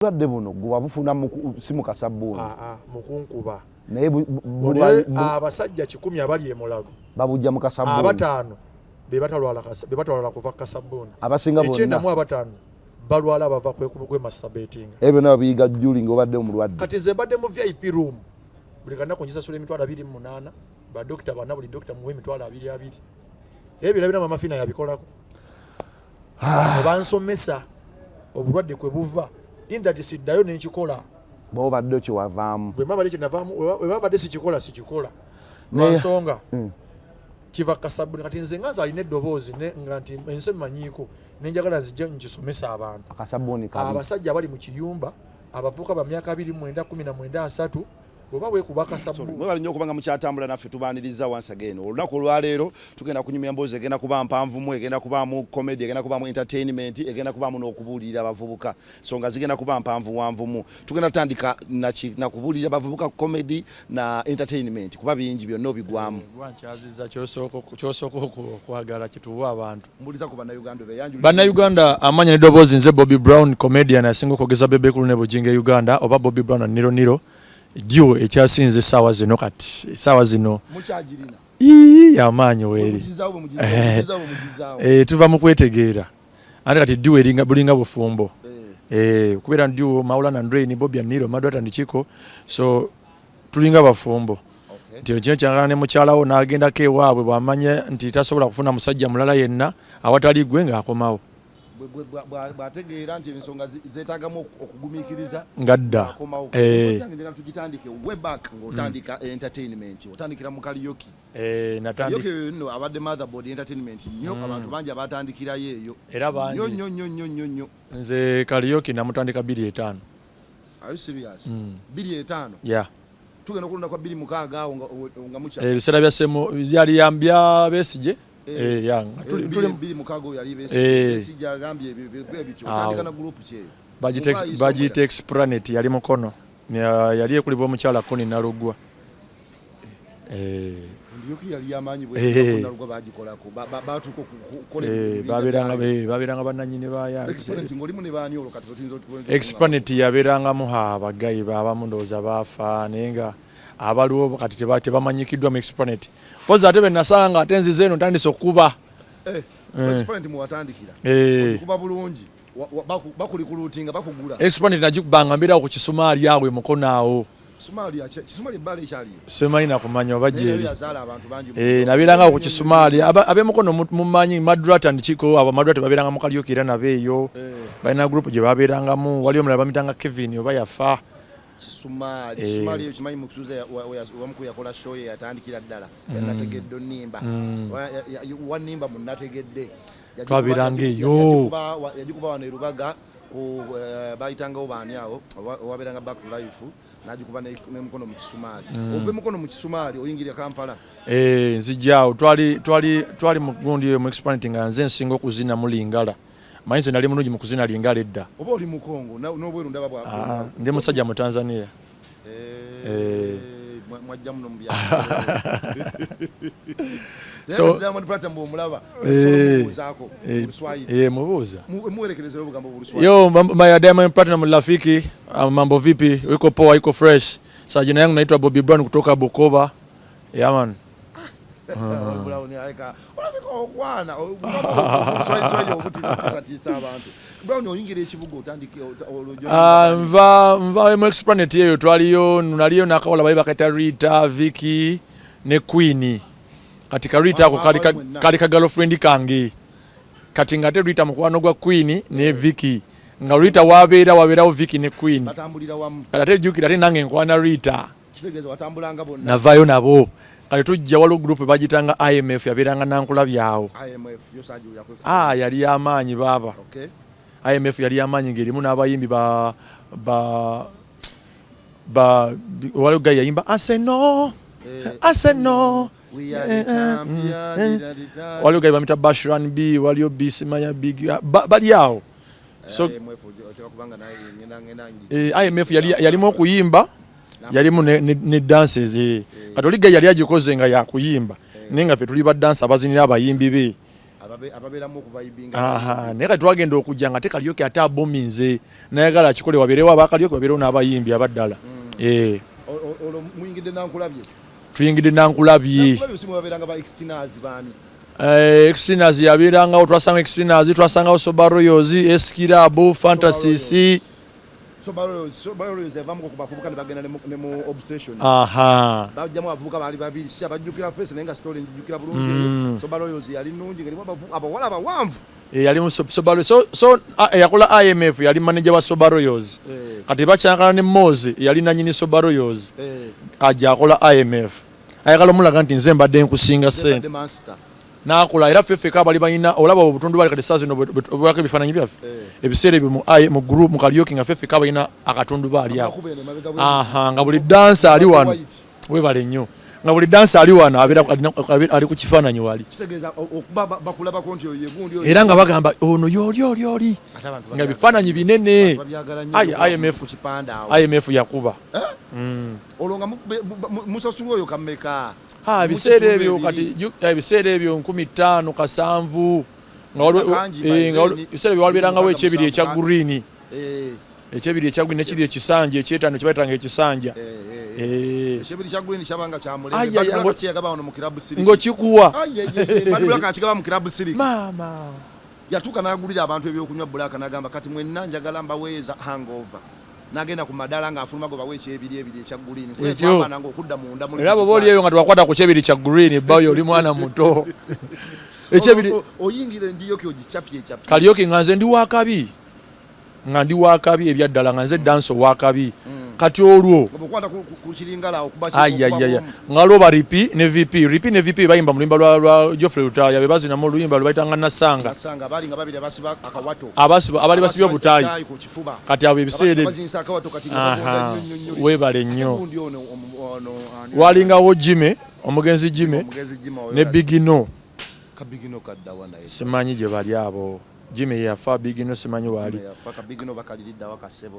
Obulwadde buno gwe bufuna simu kasabbuuni. Mukunkuba. Naye abasajja 10 abali emulago. Babujja mu kasabbuuni. Abatano be batalwala kuva kasabbuuni. Abasinga bonna. Ekyenda mu abatano balwala bava kwe masturbating. Ebyo nabo biyiga juli ng'obadde omulwadde. Kati ze badde mu VIP room. Buli kanako njisasula emitwalo 28 ba dokita bana buli dokita muwe emitwalo 22. Ebyo birabira mama fina yabikolako. Bansomesa obulwadde kwe buva. Inda siddayo n'ekikola. Bo badde ki wavaamu. Bwe mama lekinavaamu we baba badde sikikola. Nsonga. Kiva kasabbuuni kati nze ngaza alina eddoboozi nga nti ense mmanyiiko nenjagala nzijja nkisomesa abantu. Akasabbuuni kabi. Abasajja bali mu kiyumba abavuka ba myaka 29 19 Oba we kubaka sabbu. Mwe bali nnyo kubanga mukyatambula naffe tubaaniriza once again. Olunaku olwaleero tugenda kunyumya mboozi egenda kuba mpanvu mu egenda kuba mu comedy egenda kuba mu entertainment egenda kuba mu n'okubuulira abavubuka. So nga zigenda kuba mpanvu wanvu mu. Tugenda kutandika na kubuulira abavubuka comedy na entertainment kuba bingi byonna obigwamu. Gwankyaziza kyosooka okwagala kituwa abantu. Mbuliza ku bannayuganda beyanjulira. Bannayuganda amanya n'eddoboozi nze Bobby Brown comedian asinga okugeza bebe ku ne bujinga Uganda oba Bobby Brown Niro. Jio ekyasinze sawa zino kati sawa zino mukyagirina yamanyi weri mugizawo tuva mu kwetegeera ate kati diwe eringa bulinga bufumbo kubera ndio Maula na Andre ni Bobby Niro Madwata ndichiko so tulinga bafumbo nti kyo kyangana ne mukyalawo n'agenda ke waabwe bwamanye nti tasobola kufuna musajja mulala yenna awatali gwe ng'akomawo bwategeera nti ensonga zeetaagamu okugumiikiriza ngadda tugitandike way back ng'otandika entertainment otandikira mu karaoke natandika nno abadde motherboard entertainment nnyo abantu bangi abatandikirayo eyo era bangi nnyo nze karaoke namutandika 2:5 are you serious 2:5 yeah tugenda okulonda kwa 2:6 awo nga mucha ebiseera bya semo byali yambya Besigye yang tuli mukago yali besijja agambye ebyo tandika na group kye Bagitex Planet yali mukono yali ekulibwa omukyala Koni Nalugwa ndiyoki yali yamanyi bwe Nalugwa bagikolako batuko babiranga bananyine baya Exponent ngolimu ne bani olokati Exponent yaberanga muha abagayi babamu ndoza bafa nenga abaliwo kati tebamanyikiddwa mu Exponent poza ate benasanga atenzi zeno ntandise okuba Exponent mu watandikira kuba bulungi bakulikulutinga bakugula Exponent najikubanga mbira ku Kisumaali yawe mukonaawo Kisumaali bale kyali semaina kumanya obajeri nabiranga ku Kisumaali abe mukono mumanyi Madwata ndikiko aba Madwata babiranga mu karaoke era nabeyo balina group je babirangamu wali omulala bamitanga Kevin oba yafa Kisumaali ekimanyi mukusuza wamuku yakola show yatandikira ddala nategedde onnimba wannimba munnategedde twabiranga eyo yagikuba wano erubaga ku bayitangawo baani awo owaberanga back to life najikuba nemukono mu Kisumaali ove mukono mu Kisumaali oyingira Kampala nzijjaawo twali mu gundi mu Exponent nga nze nsinga okuzina mu Lingala Mayinze nali mulungi mu kuzina Lingala edda oba oli mu Kongo n'obweru ndaba bwa ndi musajja mu Tanzania mwajja muno mu so Diamond Platinum omulaba mubuuza muwerekereze obugambo Buluswahili yo Diamond Platinum rafiki mambo vipi uko poa uko fresh sajina yangu naitwa Bobby Brown kutoka Bukoba yeah man Brown yaika olabiko okwana Buluswahili obutitisa abantu Brown oyingira ekibuga otandike mva mu Exponent yeyo twaliyo naliyo nakaola bayi bakata Rita Vicky ne Queen katika Rita ako kali ka girlfriend kange kati ngate Rita mukwano gwa Queen ne Vicky nga Rita wabeerawo Vicky ne Queen batambulira wamu kati jukira ate nange nkwana Rita kitegeeza watambulanga bonna navayo nabo kati tujja walo group bagitanga IMF yabeeranga nankula byawo IMF yosajulira ko yali amaanyi baba okay IMF yali amaanyi ngerimu n'abayimbi ba walo guy yayimba Arsenal we are the champions waliyo guy bamita Bashran B waliyo Bisimaya Big bali yao so IMF yalimu okuyimba yalimu ne dances katolika yali agikoze nga yakuyimba nenga fe tuli ba dance abazinira abayimbi be ababeeramu okuvibinga. Aha, naye kati twagenda okujja nga te Kalyoke ate abominze nayagala akikole wabeerewo abakalyoke wabeerewo n'abayimbi abaddala. Olwo muyingidde Nankulabye. Tuyingidde Nankulabye. Nankulabye simu babeeranga ba externals baani. Externals yabeerangawo, twasanga externals, twasangawo Soba Royals, Eskirabo, Fantasy. Soba Royals evamu ku bavubuka ne bagenda ne mu obsession. Aha. Bajjamu abavubuka baali babiri, si abajjukira face naye nga story njijjukira bulungi. Soba Royals yali nnungi ng'erimu abawala abawanvu. Yali mu Soba Royals. So yakola IMF yali manager wa Soba Royals. Kati bakyankana ne Moze yali nannyini Soba Royals. Ajja akola IMF. Ayagala omulaga nti nze mbadde nkusinga ssente. Nakola era ffeffe bali balina olaba obutundu bali kati saazi obulako ebifaananyi byaffe ebiseera ebyo mu group mu Kalyoke nga ffeffe balina akatundu baali ako. Aha, nga buli dansa ali wano webale nnyo nga buli dansa ali wano ali ku kifaananyi wali era nga bagamba ono yoli nga bifaananyi binene. IMF yakuba olwo nga musasula oyo kammeka. Ebiseera ebyo kati ebiseera ebyo 15 kasanvu nga ebiseera ebyo walibeerangawo ekyebiri ekya green ekyebiri ekya green nekiri ekisanja ekyetano kibayitanga ekisanja ekyebiri kya green kyabanga kyamulembe ng'okikuwa badulaka akigaba mu kirabu siri maama yatuuka n'agulira abantu ebyokunywa bulaka n'agamba kati mwenna njagala mbaweeza hangover nagenda ku madala nga afuluma goba weche ebiri ekya green kwetwamana nga okudda munda mu era boboli eyo nga twakwata ku kyebiri kya green bayo oli mwana muto ekyebiri oyingire ndiyo kyo gichapye Kalyoke nga nze ndi wakabi ebyaddala nga nze danso wakabi kati olwo okwata ku kiringala okuba nga loba ripi ne VP bayimba mu luyimba lwa Geoffrey Lutaya bebazina mu luyimba lwabayitanga Nasanga bali nga babiri abasiba akawato abali basibye obutayi kati abo ebiseere webale nnyo walingawo Jime omugenzi Jime ne Bigino simanyi gye bali abo Jimmy yafa Bigino simanyi wali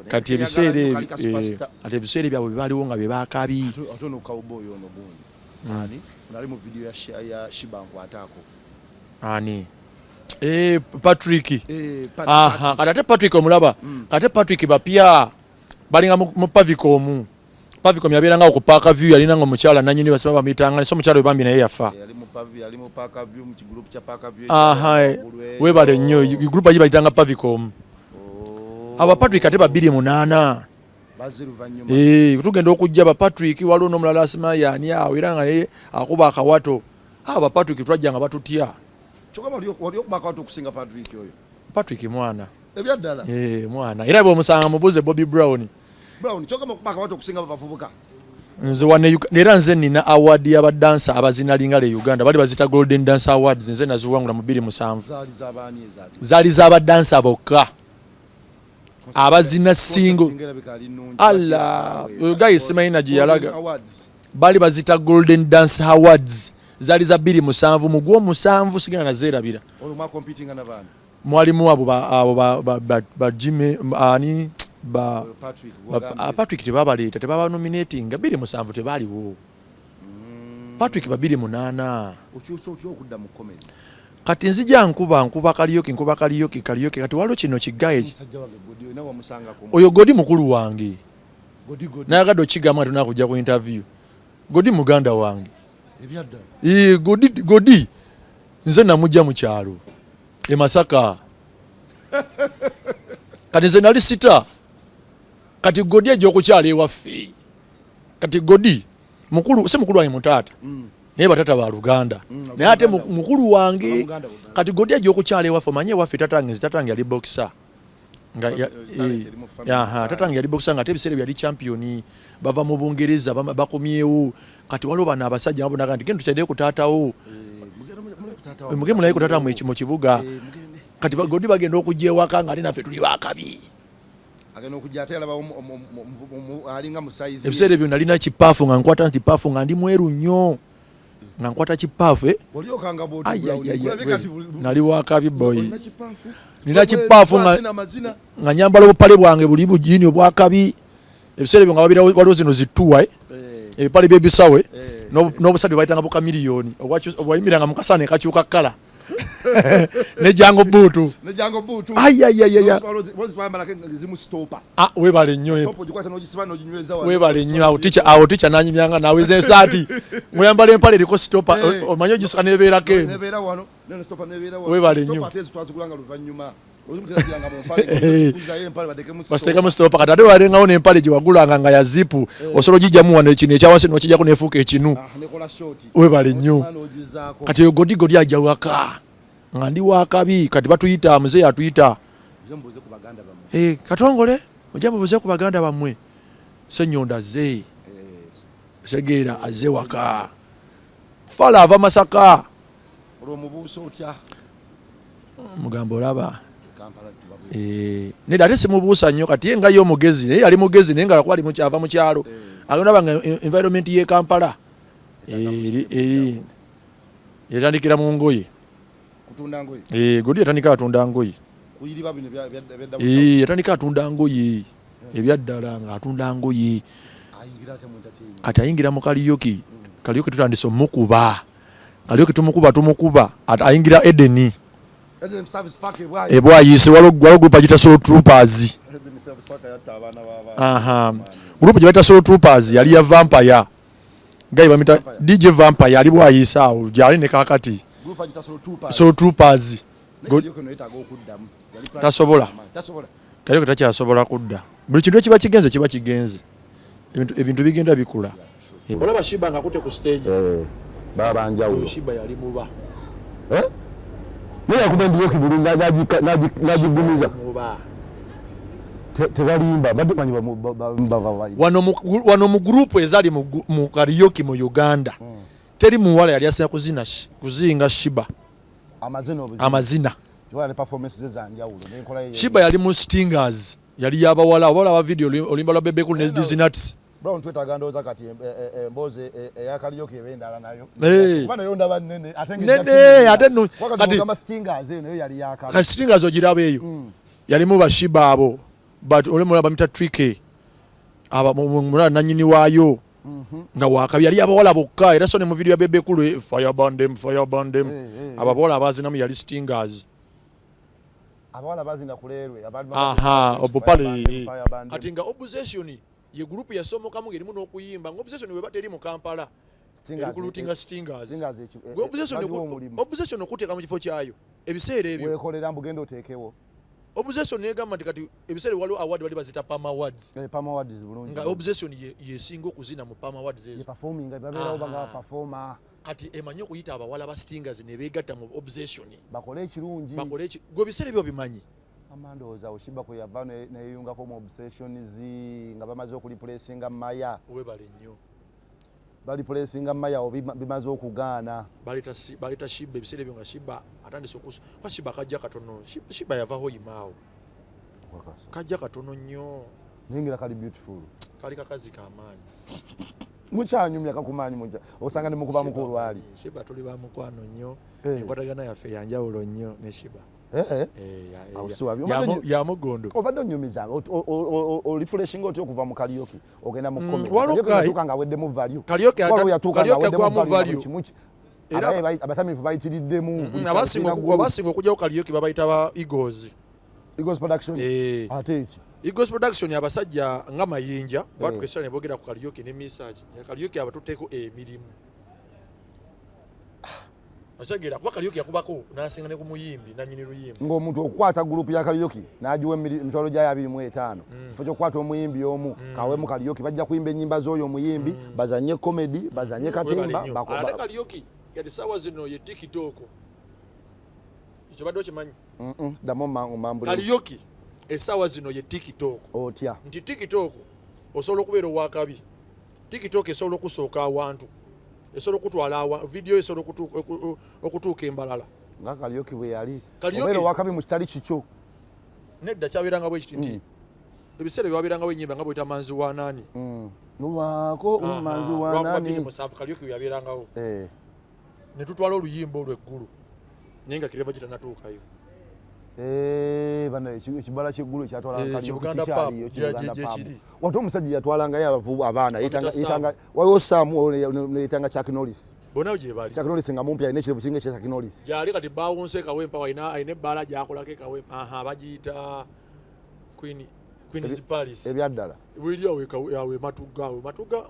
kati ebiseera byabwe bibaliwo nga bebakabi atono cowboy ono gundi nali mu video ya Shibangu atako ani Patrick aha kati ate Patrick omulaba kati Patrick bapya balinga mu Pavicom yabeeranga ku Park View yalina nga omukyala nanyini basaba bamitanga so omukyala we bambi naye yafa yali mu Park View mu group cha Park View aha webale nnyo group ayi bayitanga Pavicom aba Patrick ate 28 tugenda okujja ba Patrick waliwo n'omulala asima yani awo era nga naye akuba akawato aba Patrick twajja nga batutya kyokama wali okubaka watu okusinga Patrick oyo Patrick mwana ebyaddala mwana era bw'omusanga mubuze Bobby Brown kyokama okubaka watu okusinga bavubuka nze wane era nze nina award y'abadansa abazina lingale Uganda bali bazita Golden Dance Awards nze naziwangula mu 2007 zaali z'abadansa bokka abazina singo Allah guys simayina gye yalaga bali bazita Golden Dance Awards zaali za 2007 mu Gw'omusanvu sigenda nazeerabira olumwa competing na bana mwalimu abo ba Jimmy ani Patrick tebabaleeta tebaba nominating 2007 tebaliwo Patrick 2008 okyusa otyo okudda mu comedy kati nzija nkuba Kalyoke kati waliwo kino kigaye oyo Godi mukulu wange nayagadde okigamba tunakujja ku interview Godi muganda wange Godi nze namujja mu kyalo e Masaka kati nze nali sita kati Godi ajja okukyala ewaffe kati Godi mukulu si mukulu wange mutaata naye batata ba Luganda naye ate mukulu wange kati Godi ajja okukyala ewaffe manye ewaffe tatange yali boxer tatange yali boxer nga ate ebiseera byali champion bava mu Bungereza bakomyewo kati waliwo bano abasajja nabo naga nti genda tukyalire ku taatawo mugende mulaye ku taata mu kibuga kati Godi bagenda okujja ewaka nga ate naffe tuli bakabi agenda okujja ate alaba alinga mu size ebiseera ebyo nalina kipaafu nga nkwata kipaafu nga ndi mweru nnyo nga nkwata kipaafu nali wakabi boy nina kipaafu nga nyambala obupale bwange buli bujini obwakabi ebiseera ebyo nga waliwo zino zituwa ebipale by'ebisawe n'obusadi bayitanga buka miliyoni obwayimiranga mu kasana ekakyuka kkala ne jango butu ne jango butu ayayayaya bozi twambala ke zimu stopper webale nnyo stopper jikwata n'ogisibana n'oginyweza wano webale nnyo awo ticha nanyimyanga naweze esaati muyambala empale eriko stopper omanyi ogisika nebeerako eno nebeera wano ne stopper nebeera wano webale nnyo stopper tezi twazigulanga luvannyuma ozimutezanga mu mpale kuzayo empale badekemu stopper kati ate walengawo n'empale gye wagulanga nga ya zipu osobola ogijjamu wano kino ekyawansi n'okijjako nefuuka ekinu nekola short webale nnyo kati eyo godigodi ajja waka nga ndi wakabi kati batuyita muzeeyi atuyita katongole ojja mubuze ku baganda bammwe Ssenyonda azze Segeera azze waka Fala ava Masaka olwomubuuso otya mugamba olaba nedda ate simubuusa nnyo kati ye nga ye omugezi naye yali mugezi naye nga lakuba ava mu kyalo agenda banga environment ye Kampala yatandikira mu ngoye kutunda ngoye godi yatandika atunda ngoye kuyiriba bino yatandika atunda ngoye ebyaddala nga atunda ngoye kati ayingira mu kaliyoki tutandise omukuba kaliyoki tumukuba ayingira Edeni ebwayise waliwo gurupu agita Soul Troopers gurupu gye bayita Soul Troopers yali ya Vampire gayi bamita DJ Vampire yali bwayise awo gyali ne kakati Soul Troopers tasobola kaliyoki takyasobola kudda buli kintu ekiba kigenze ebintu bigenda bikula olaba Shiba nga akute ku stage baba njawulo Shiba yali muba naye akumandiyo kibulungi n'agigumiza tebalimba badde manyi wano mu gurupu ezali mu karaoke mu Uganda teri muwala yali asinga kuzinga Shiba amazina Shiba yali mu Stingers yali yabawala aba video olimba lwa Bebe Cool ne Disney Brown twetaga ndoza kati emboze eya karaoke ebendala nayo bana yonda banene ate no kati kama Stingers eno yali yakala ka Stingers ogiraba eyo yali mu Bashiba abo but olemula bamita Tricky aba mula nanyini waayo nga wakabi yali abawala bokka era so ne mu video ya Bebe Cool fire bandem abawala abazinamu yali Stingers abawala bazinga kulerwe obupale kati nga opposition ye group ya somo kamu ngerimu n'okuyimba ng'opposition we bateri mu Kampala ekulutinga Stingers opposition okuteeka mu kifo kyayo ebiseera ebyo weekolera mbugenda oteekewo opposition negamba nti kati ebiseera waliwo award bali bazita Palm Awards bulungi nga opposition yesinga okuzina mu Palm Awards ezo babeerawo banga performer kati emanyi okuyita abawala ba Stingers ne beegatta mu opposition bakole ekirungi gwe ebiseera ebyo bimanyi amandooza Shiba kwe yava neyungako mu obsessions nga bamaze okuliplacinga Maya webale nnyo baliplacinga Maya bimaze okugaana baleta Shiba ebiseera ebyo nga Shiba atandise kwa Shiba kajja katono Shiba yavaho yimaawo kajja katono nnyo ningira kali beautiful kali kakazi kamaanyi mukyanyumya kakumanyi muja osanga ne mukuba mukulu ali Shiba tuli ba mukwano nnyo enkwatagana yaffe yanjawulo nnyo ne Shiba ya mugondo obadde onyumiza refreshing otyo okuva mu karaoke ogenda mu comedy nga wedde mu value karaoke gwa mu value era abatamivu bayitiriddemu abasinga okujjawo karaoke babayita ba Eagles production ate Eagles production abasajja nga mayinja batukesera ne boogera ku karaoke ne message karaoke abatuteeko emirimu Ashagera kuba karaoke yakubako nasinga ne ku muyimbi nanyini luyimbi ng'omuntu okukwata group ya karaoke n'agiwa emitwalo gya 225 kifo ky'okukwata omuyimbi omu kawe mu karaoke bajja kuyimba ennyimba z'oyo omuyimbi bazanye comedy bazanye katimba ate karaoke yali sawa zino ye TikTok ekyo badde okimanyi damo mambo karaoke esawa zino ye TikTok otya nti TikTok osobola okubeera owakabi TikTok esobola okusooka awantu esobola okutwala video esobola okutuuka embalala nga karaoke bwe yali obeera owakabi mu kitali kikyo nedda kyabeeranga bwe kiti nti ebiseera byabeerangawo ennyimba nga bweta manzi wa nani lwako manzi wa nani musanvu karaoke yabeerangawo ne tutwala oluyimba olw'eggulu naye nga kireva kitanatuukayo bana ekibala ky'eggulu ekyatwalanga karaoke wate omusajja yatwalangayo abaana yitanga waliwo Sam yitanga Chuck Norris bona gye bali Chuck Norris nga mumpi alina ekirevu kinga ekya Chuck Norris gyali kati bawonse Kawempa alina ebbala gy'akolako Kawempa bagiyita Queen's Palace ebyaddala weri awe matuga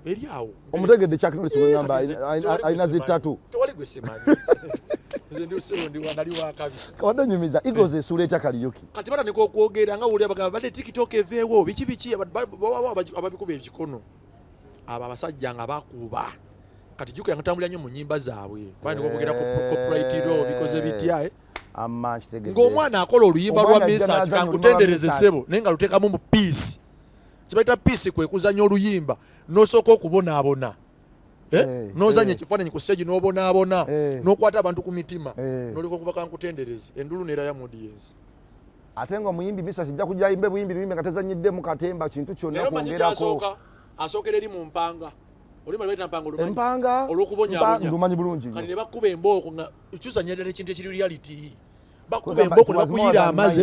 eri awo omutegedde Chuck Norris we ngamba alina zitatu tewali gwe simanyi nze ndi usebo ndi wanali wakabi kawadde nyumiza Eagles esula etya Kariuki kati batandika okwogera nga wuli abagamba badde TikTok eveewo biki ababikuba ebikono abo abasajja nga bakuba kati jukira ngatambulira nnyo mu nnyimba zaabwe batandika okwogera copyright law bikoze bitya ng'omwana akola oluyimba lwa message kankutendereze ssebo naye nga luteekamu mu peace kibayita peace kwe kuzanya oluyimba n'osooka okubonaabona nozanya ekifaananyi ku stage n'obonaabona n'okwata abantu ku mitima n'oleka okuba kankutendereze endulu neera ya audience ate nga omuyimbi misa kijja kujja yimbe buyimbi luyimbe nga tezanyiddemu katemba kintu kyonna kwongerako asookera eri mu mpanga oluyimba lwebayita mpanga empanga olw'okubonyaabonya ndumanyi bulungi kati ne bakuba embooko nga kyuzanya ddala ekintu ekiri reality bakuba embooko ne bakuyira amazzi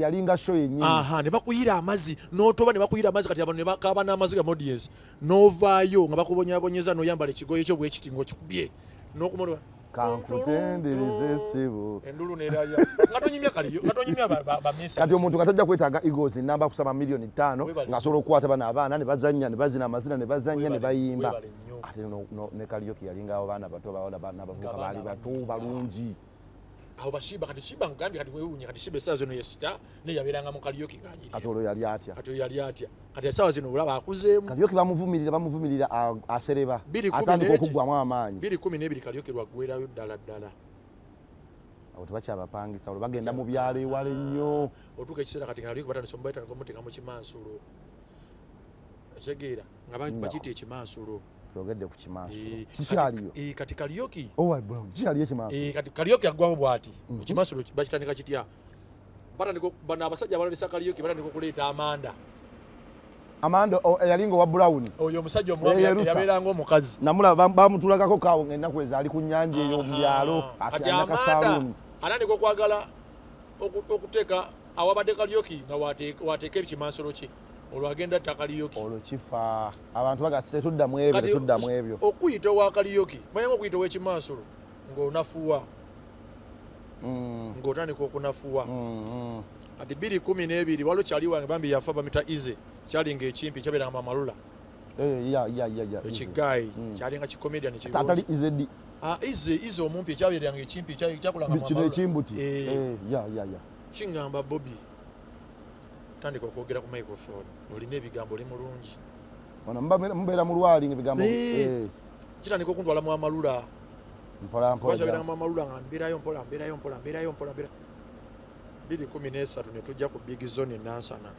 yalinga show yennyini ne bakuyira amazzi n'otoba ne bakuyira amazzi kati abantu ne bakaaba n'amazzi ga audience n'ovaayo nga bakubonyaabonyeza n'oyambala ekigoye kyo bwe kiti ng'okikubye n'okumulwa kankutendereze ssebo endulu neeraya nga tonyimya bamisa kati omuntu nga tajja kwetaaga Eagles namba kusaba miliyoni 5 ng'asobola okukwata bano abaana ne bazannya ne bazina amazina ne bazannya ne bayimba ate ne Kariuki yalingawo baana bato n'abavubuka baali bato balungi aho bashiba kati shiba ngambye kati wewunya kati shiba esaawa zino yesita ne yabeeranga mu Kariuki ng'anyirira kati olwo yali atya kati esaawa zino olaba akuzeemu Kariuki bamuvumirira asereba atandika okuggwamu amaanyi 2012 Kariuki lwaggwerayo ddala abo tebakyabapangisa olwo bagenda mu byalo ewala ennyo otuuka ekiseera kati Kariuki batandika omuteeka mu kimansulo ekisegeera nga bakiyita ekimansulo kyogedde ku kimansulo kikyaliyo kati Kariuki kikyaliyo ekimansulo kati Kariuki aggwawo bw'ati ekimansulo bakitandika kitya bano abasajja abalolesa Kariuki batandika okuleeta Amanda yalinga owa Brown oyo omusajja omwami yabeeranga omukazi namulaba bamutulagako kaawo ng'ennaku ezo ali ku nnyanja eyo mu byalo Amanda atandika okwagala okuteeka awabadde Kariuki nga wateeka ekimansulo kye olwo agenda tta Kariuki olwo kifa abantu bagasi tetuddamu ebyo okuyita owa Kariuki manyanga okuyita ow'ekimansulo ng'onafuwa ng'otandika okunafuwa kati 2012 waliwo kyali wange bambi yafa bamita Ize kyalinga ekimpi kyabeeranga Mamalula ekigaayi kyalinga kikomedian atali Izedi Ize omumpi ekyabeeranga ekimpi kyakolanga kino ekimbuti kingamba Bobby tandika okwogera ku microphone olina ebigambo oli mulungi mubeera mu lwali ebigambo kitandika okuntwala mu Amalula mpola Amalula nga mbeerayo mpola 2013 ne tujja ku Big Zone Nansana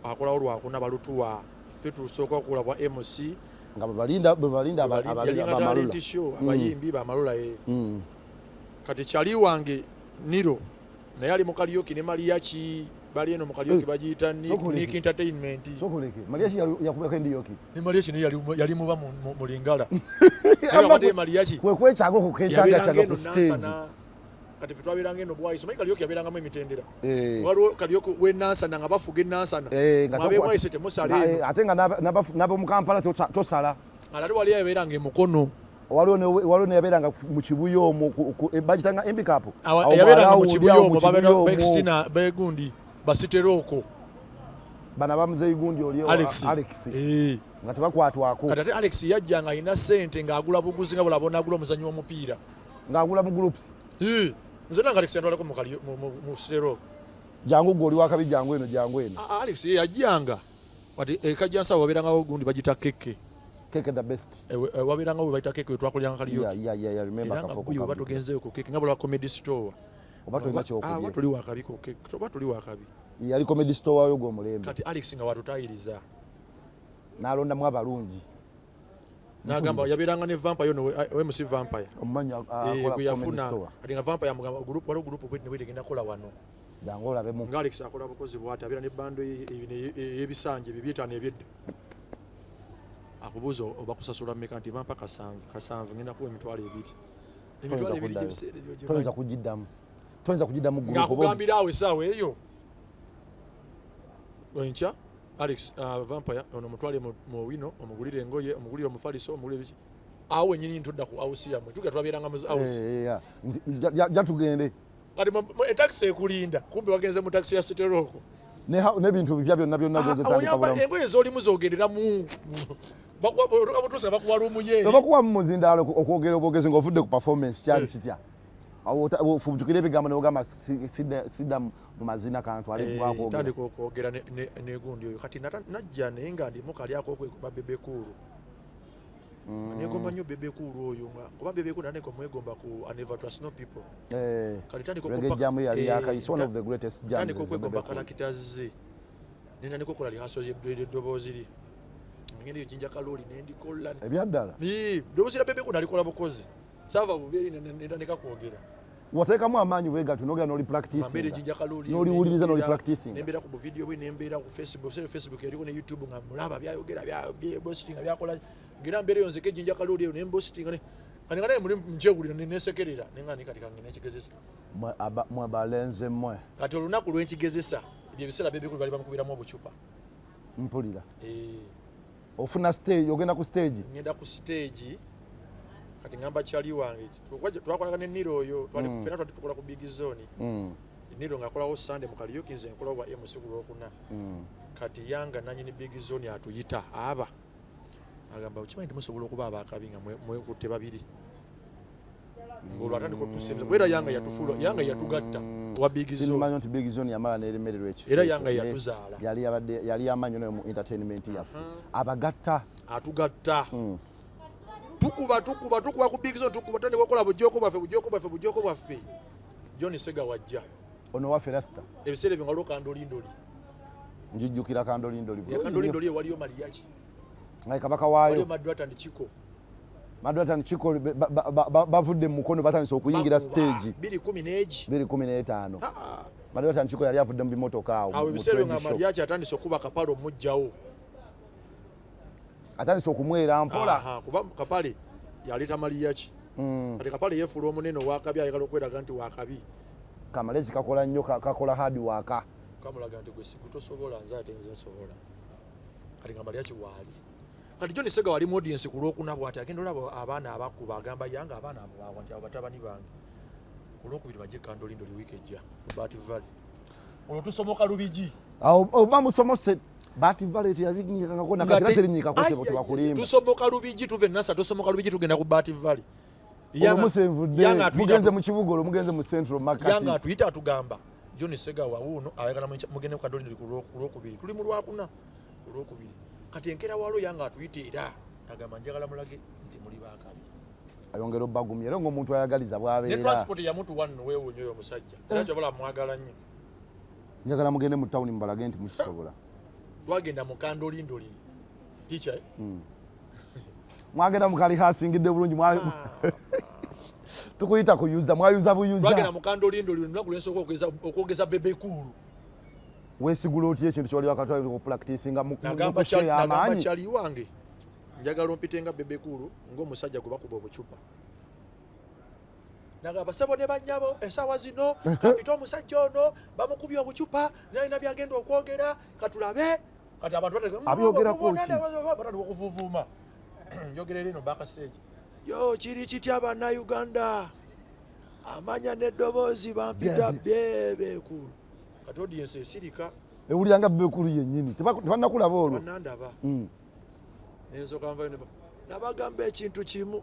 akolawo lwakuna balutuwa ffe tusooka okula bwa MC nga bebalinda talent show abayimbi b'Amalula kati kyali wange Niro naye ali mu Kariuki ne Mariachi bali eno mu Kariuki bagiyita Nick Entertainment Mariachi yakubako Ndiyoki ne Mariachi ne yali muba mu Lingala Mariachi kwekwekyanga okukenkyanga ku stage kati twabiranga eno bwayise manyi Kariuki yabeerangamu emitendera waliwo Kariuki we Nansana nga bafuga enansana mwabe mwayise temusala ate nga n'ab'omu Kampala tosala ate wali yabeeranga emukono waliwo neyabeeranga mu kibuyo omwo bagitanga embikapu yabeeranga mu kibuyo omwo Baxtina begundi basiterooko bana bamuzeigundi oli Alex nga tebakwatwako kati ate Alex yajja nga alina ssente ng'agula buguzi nga bulabona agula omuzanyi w'omupiira ng'agula mu groups nze nanga Alex yantwalako mu siterooko jangu gwe oli wakabi jangu eno Alex yajjanga kati ekajjansa wabeerangawo gundi bagita keke the best wabeerangawo bayita keke wetwakolyanga Kariuki remember kafoko era nga tugenzeyo ku keke nga bula comedy store oba tolina kyokubye tuli wakabi ku keke oba tuli wakabi yali comedy store wayo gw'omulembe kati Alex nga watutayiriza n'alondamu abalungi n'agamba yabeeranga ne Vampire yono MC Vampire omumanya gwe yafuna kati nga Vampire yamugamba waliwo gurupu bwe tegenda kola wano jangu olabemu nga Alex akola bukozi bw'ati abeera ne bando ey'ebisanje bibiyitaano ebyedda akubuuza oba kusasula mmeka nti bampa kasanvu ngenda kuwa emitwalo ebiri ebiseera ebyo toyinza kugiddamu ng'akugambira awo essaawa eyo enkya Alex Vampire ono mutwale mu wino omugulire engoye omugulire omufaliso omugulire biki awo wenyini ntudda ku house yamwe tuga twaberanga mu house jatugende kati taxi ekulinda kumbe wagenze mu taxi ya Citeroko ne bintu bipya byonna oyamba engoye zolimu zogendera mu bakutusa bakuwala omuyeri bakuwa mu muzindaalo okwogera obwogezi ng'ovudde ku performance kyali kitya fubutukira ebigambo nebogamba sidda mu mazina tandika okwogera negundi oyo kati najja naye nga ndimu kalyako okwegomba bebekulu negomba nnyo bebekulu oyo kuba bebekulu naneko mwegomba ku I never trust no people kati tandika okwegomba kalakitaze nentandika okola lihaso eddoboozi li ngende eyo jinja kaloli nendikola ebyaddala ddoboozi lya bebekulu nalikola bukozi sava bubeeri nentandika kwogera wateekamu amaanyi bwegatu nogera noli practicingoliwuliriza noli practicing nembeera ku buvidiyo bwe nembeera ku Facebook eriko ne YouTube nga mulaba byayogera byabostinga byakola ngera mbeera eyo nzeke ejinja kaloli eyo nembostinga kati nga naye muli nkyewulira nesekerera nengani kati kange nekigezesa mwe balenze mmwe kati olunaku lwenkigezesa ebyo ebiseera bebikulu bali bamukubiramu obucupa mpulira ofuna stage ogenda ku stage ngenda ku stage kati ngamba chali wange twakolanga ne Niro oyo twali kufena tukola ku Big Zone Niro ngakolawo Sunday mu karaoke nze nkola wa MC kulokuna kati yanga nanyi ni Big Zone atuyita aba agamba ukimanyi tumusobola okuba abakabinga mwe kutte babiri ngolo atandiko tusemza bwera yanga yatufula yanga yatugatta wa Big Zone simanyi nti Big Zone yamala neremererwa ekifo era yanga yatuzaala yali amanyi no mu entertainment yaffe abagatta atugatta tukuba ku Big Zone tukuba tande wakola bujoko baffe John Sega wajja ono waffe rasta ebiseera byo ngalo kandolindoli njijjukira kandolindoli waliyo Mariachi ngai kabaka waayo waliyo Madwata Chiko bavudde mu mukono batandise okuyingira stage 2015 Madwata Chiko yali avudde mu bimotoka awo ebiseera nga Mariachi atandise okuba kapalo mujjawo atandise okumwera mpola kuba kapale yaleta Mariachi ate kapale yefula omunene wakabi ayagala okweraga nti wakabi Kamalechi kakola nnyo kakola hard waka kamulaga nti gwe sikutosobola nze ate nze nsobola kati nga Mariachi wali kati John Sega wali mu audience ku Lwokuna bw'ati agenda olaba abaana abakuba agamba yanga abaana abo nti abo batabani bange ku Lwokubiri bajje Kandolindo liwiiki ejja ku Bat Valley olwo tusomoka Lubigi awo oba musomose Bat Valley yabinyika ngakona kati serinyika kose bote bakulimba tusomoka Lubigi tuve nasa tusomoka Lubigi tugenda ku Bat Valley yanga mugenze mu kibugolo mugenze mu Central Market yanga tuyita atugamba John Sega wa wuno ayagala mugende ku Kandolindo ku Lwokubiri tuli mu Lwakuna ku Lwokubiri kati enkera walo yanga atuyiteera agamba njagala mulage nti muli bakabi ayongera obagumye era ng'omuntu ayagaliza bwabeera ne transport ya muntu wano weewunyo oyo omusajja era kyobola mwagala nnyo njagala mugende mu town mbalage nti mukisobola twagenda mu Kandolindoli teacher mwagenda mukali hasingidde bulungi tukuyita kuyuza mwayuza buyuza twagenda mu Kandolindoli lunaku lwensooka okwogeza bebekulu wesigula otya ekintu kyoli wakatwali ku practicinga nagamba kyali wange njagala ompite nga bebekulu ng'omusajja gwe bakuba obucupa nagamba sebo ne bannyabo essaawa zino kapita omusajja ono bamukubye obucupa nalina byagenda okwogera katulabe kati abantu batatu okuvuvuuma njogerera eno bakaseegi yo kiri kitya bannayuganda amanya n'eddoboozi bampita bebekulu kati audience esirika ewuliranga bebekulu yennyini tebannakulaba olwo nandaba nensoka nva nabagamba ekintu kimu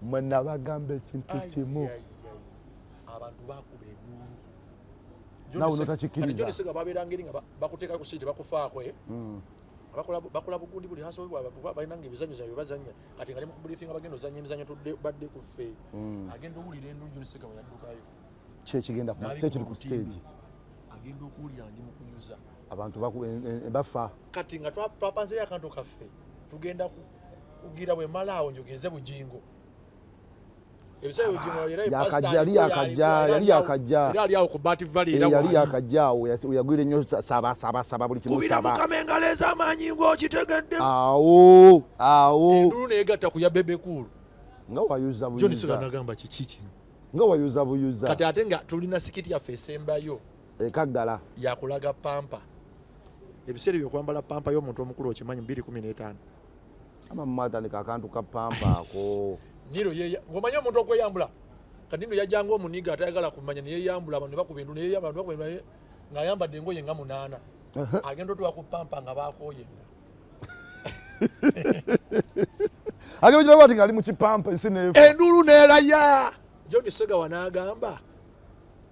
mwe nabagamba ekintu kimu abantu bakuba enduulu nawe notakikiriza John Sega babeeranga eri nga bakuteeka ku site bakufaako bakola bugundi buli haso balinanga ebizanyo bye bazanya kati nga ne mu kubriefing bagenda ozanya emizanyo badde ku ffe agenda owulira enduulu John Sega bweyaddukayo kyekigenda kyekiri ku stage agenda okuwulira nje mu kuyuza abantu bafa kati nga twapanzeyo akantu kaffe tugenda kugira bwe malaawo njogenze bujingo yali yakajja ku Bat Valley yali yakajjaawo yagwire nnyo saba buli kimu kubira mukama engalo ez'amaanyi ng'okitegedde awo endulu neegatta ku ya bebekulu nga wayuza John Sega nagamba kiki kino nga wayuza buyuza kati ate nga tulina sikiti yaffe esembayo Kaggala yakulaga pampa ebiseera byokwambala pampa y'omuntu omukulu okimanyi 215 ama mmatandika akantu ka pampa ako Niro ngomanya omuntu okweyambula kati Niro yajjanga omuniga atayagala kumanya neyeyambula abantu ne bakubindu neyeyambula abantu bakubindu ng'ayambadde engoye nga 8 agenda otuwa ku pampa nga bakooyenga agebekira bati ngali mu kipampa ensi neefu endulu neeraya John Segawa n'agamba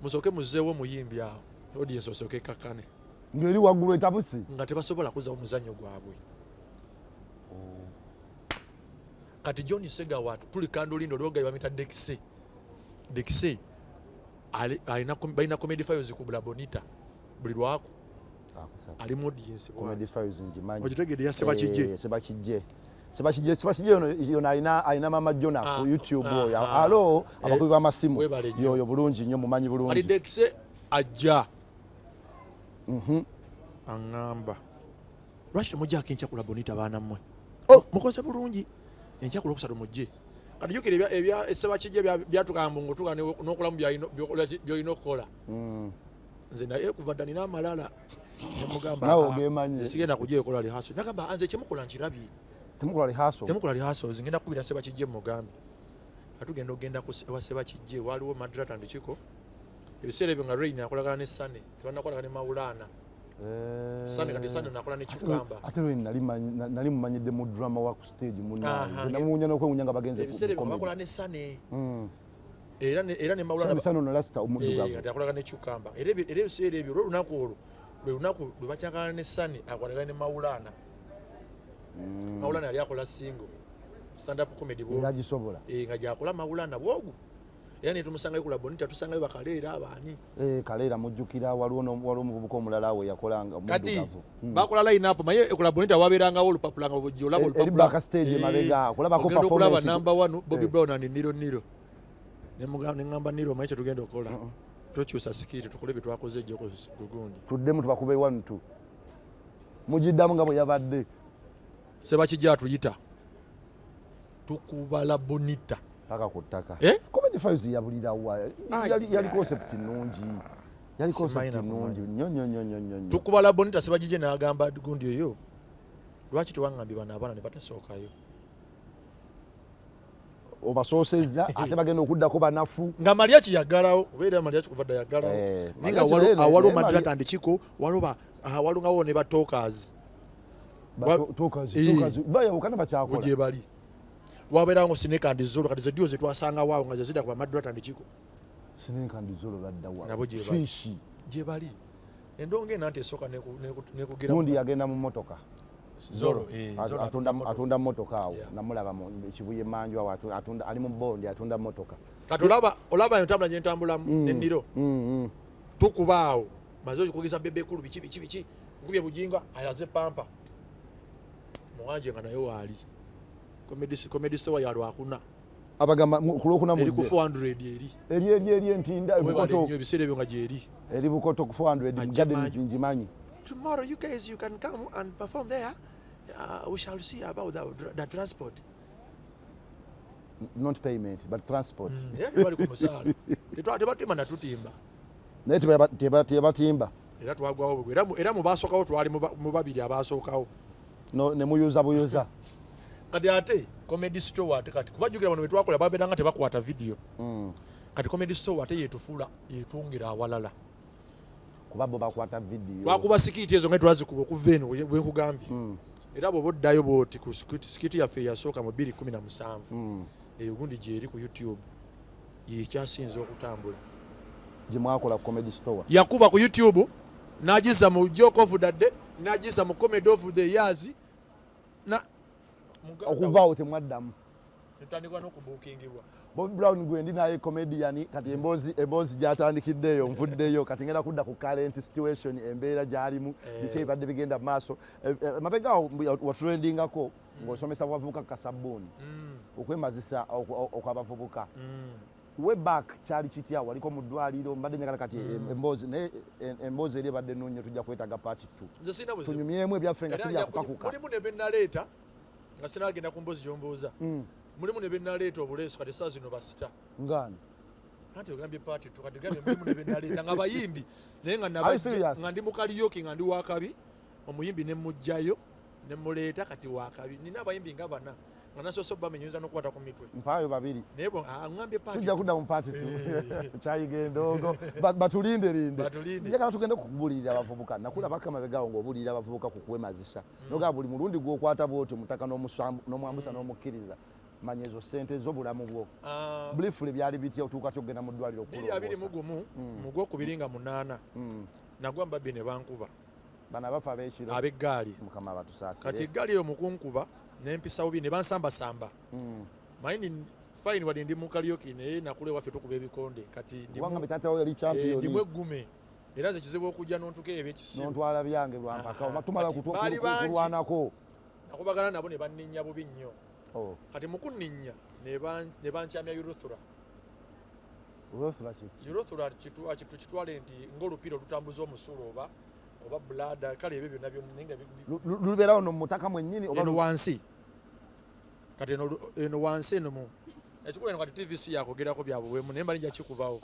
musooke muzzeewo muyimbi awo audience osooke kakkane ng'eri waggulu etabusi nga tebasobola kuzzawo omuzannyo gwabwe kati John Segawa tuli kandulindo lwogayi bamita Dexy balina comedy files ku Bula Bonita buli lwaku ali mu audience comedy files njimanyi okitegedde ya Sebakijje yono alina Mama Jona ku YouTube oyo alo abakubi b'amasimu yoyo bulungi nnyo mumanyi bulungi ali Dexy ajja aŋŋamba lwaki temujjaako enkya ku Bula Bonita baana mmwe mukoze bulungi enkya ku Lwokusatu mujje kati jjukira ebya Sebakijje byatugambo ng'otuuka n'okulamu by'olina okukola nze naye kuva dda nina amalala nemugamba sigenda kujja ekola lihaso nagamba anze kyemukola nkirabye temukola lihaso ngenda kukubira Sebakijje mugambe atugenda ogenda wa Sebakijje waliwo Madrata Ndikiko ebiseera ebyo nga Rain akolagana ne Sane tebanakolagana ne Maulana Sane kati Sane nakola ne Chukamba ate Rain nali mumanyidde mu drama wa ku stage munange namuwunya n'okwewunya nga bagenze ebiseera ebyo bakola ne Sane era ne Maulana Sane no lasta omuddugavu kati akolagana ne Chukamba era ebiseera ebyo lunaku olwo lwe lunaku lwe bakyagala ne Sane akolagana ne Maulana Maulana yali akola single stand up comedy bo ngagisobola nga gyakola Maulana bwogu era ne tumusangayo ku Bula Bonita tusangayo bakaleera abaani kaleera mujjukira waliwo omuvubuka omulala we yakolanga omuddugavu bakola line up maye ku Bula Bonita wabeerangawo olupapula nga bw'ojjolaba olupapula eri backstage mabega kulabako performance number 1 Bobby Brown and Niro ne ngamba Niro maye tugenda okola tokyusa sikiti tukole bye twakoze ejjo gugundi tuddemu tubakube 1 2 mujiddamu nga bwe yabadde Sebakijje atuyita tukuba Bula Bonita paka ku ttaka comedy files yabulira wa yali concept nnungi nnyo tukuba Bula Bonita Sebakijje n'agamba gundi eyo lwaki tewaŋŋambye bano abaana ne batasookayo obasoosezza ate bagenda okuddako banafu nga Maria kiyagalawo obeera Maria kikuva dda yagalawo ninga awaliwo Madrata Ndikiko waliwo ne batokers bayawukana bakyakola gye bali wabeerawo Sineka and Zolo kati zedio zetwasanga waawo nga zezida ku Madrata Ndikiko Sineka and Zolo baddawa nabo gye bali endonga enanti esooka nekugira gundi yagenda mu motoka Zolo atunda motoka awo namulaba mu ekibuye manju awo ali mu bondi atunda motoka kati olaba entambula gye ntambulamu n'enniro tukuba awo maze okugeza bebe kulu biki nkubye bujinga ayaze pampa muwanje nga nayo waali comedy store ya Lwakuna abagamba kulokuna mu eri ku 400 eri entinda ebiseera ebyo nga gyeri eri bukoto ku 400 gardens njimanyi tomorrow you guys you can come and perform there we shall see about the transport not payment but transport bali ku musaala tebatima natutimba naye tebatimba era twagwawo era mu basookawo twali mu babiri abasookawo ne muyuza buyuza kati ate comedy store ate kati kubajjukira bano betwakola babeeranga tebakwata video kati comedy store ate yetufuula yetungira awalala kuba bo bakwata video twakuba sikiti ezo nga twazikuba okuva eno bwenkugambye era bw'oba oddayo bw'oti ku sikiti yaffe yasooka mu 2017 eyo gundi gyeri ku YouTube yekyasinze okutambula gye mwakola ku comedy store yakuba ku YouTube n'agiza mu Joke of the Day n'agiza mu Comedy of the Years na okuvaawo temwaddamu netandikwa n'okubuukingibwa Bobby Brown gwe ndi naye comedian kati emboozi gyatandikiddeeyo nvuddeyo kati ngenda kudda ku current situation embeera gyalimu biki ebibadde bigenda mu maaso mabegaawo watrendingako ng'osomesa abavubuka kasabbuuni okwemazisa okwabavubuka webback kyali kitya waliko mu ddwaliro mbadde njagala kati emboozi naye emboozi eri ebadde nnungi tujja kwetaaga part 2 tunyumyemu ebyaffe nga sibya kupakuka mulimu ne bennaleeta nga sinagenda ku mboozi gy'ombuuza mulimu ne bennaleeta obuleeso kati saa zino basita ngani anti ogambye party tukati gambye mulimu ne benaleta nga bayimbi naye nga Are you serious? nga ndi mukaliyoki nga ndi wakabi omuyimbi ne mujjayo ne muleta kati wakabi nina abayimbi nga bana nga nasoso bamenyeza nokwata ku mitwe mpayo babiri naye bo ngambye party tujja kudda mu party tu kyayigenda ogo batulinderinde njagala tugende kukubulirira abavubuka nakula bakama begawo ng'obulirira abavubuka ku kwemazisa noga buli mulundi gw'okwata bw'otyo mutaka n'omwambusa n'omukkiriza manya ezo ssente z'obulamu bwo briefly byali bitya otuuka kyogenda mu ddwaliro okugumu mu gwokubiri nga 8 nagwa mbabbi ne bankuba bano abafa ab'ekiro ab'eggaali mukama batusaasire kati eggaali eyo mukunkuba n'empisa bubi ne bansambasamba mayini fine wadde ndi mukaliyoki naye nakule waffe tukuba ebikonde kati kubanga mitatawo yali champion ndimu eggume era nze kizibu okujja n'ontuka ebyekisibo n'ontwala byange lwampaka tumala kulwanako nakubagana nabo ne banninnya bubi nnyo kati mukunninnya ne bankyamya Uruthura kitwale nti ng'olupiira olutambuza omusulo oba bulada kale ebyo byonna byonna lubeerawo no mumutaka mwennyini eno wansi kati eno wansi eno mu ekikulu eno kati TVC yakogerako byabuwemu naye mbali nja kikubawo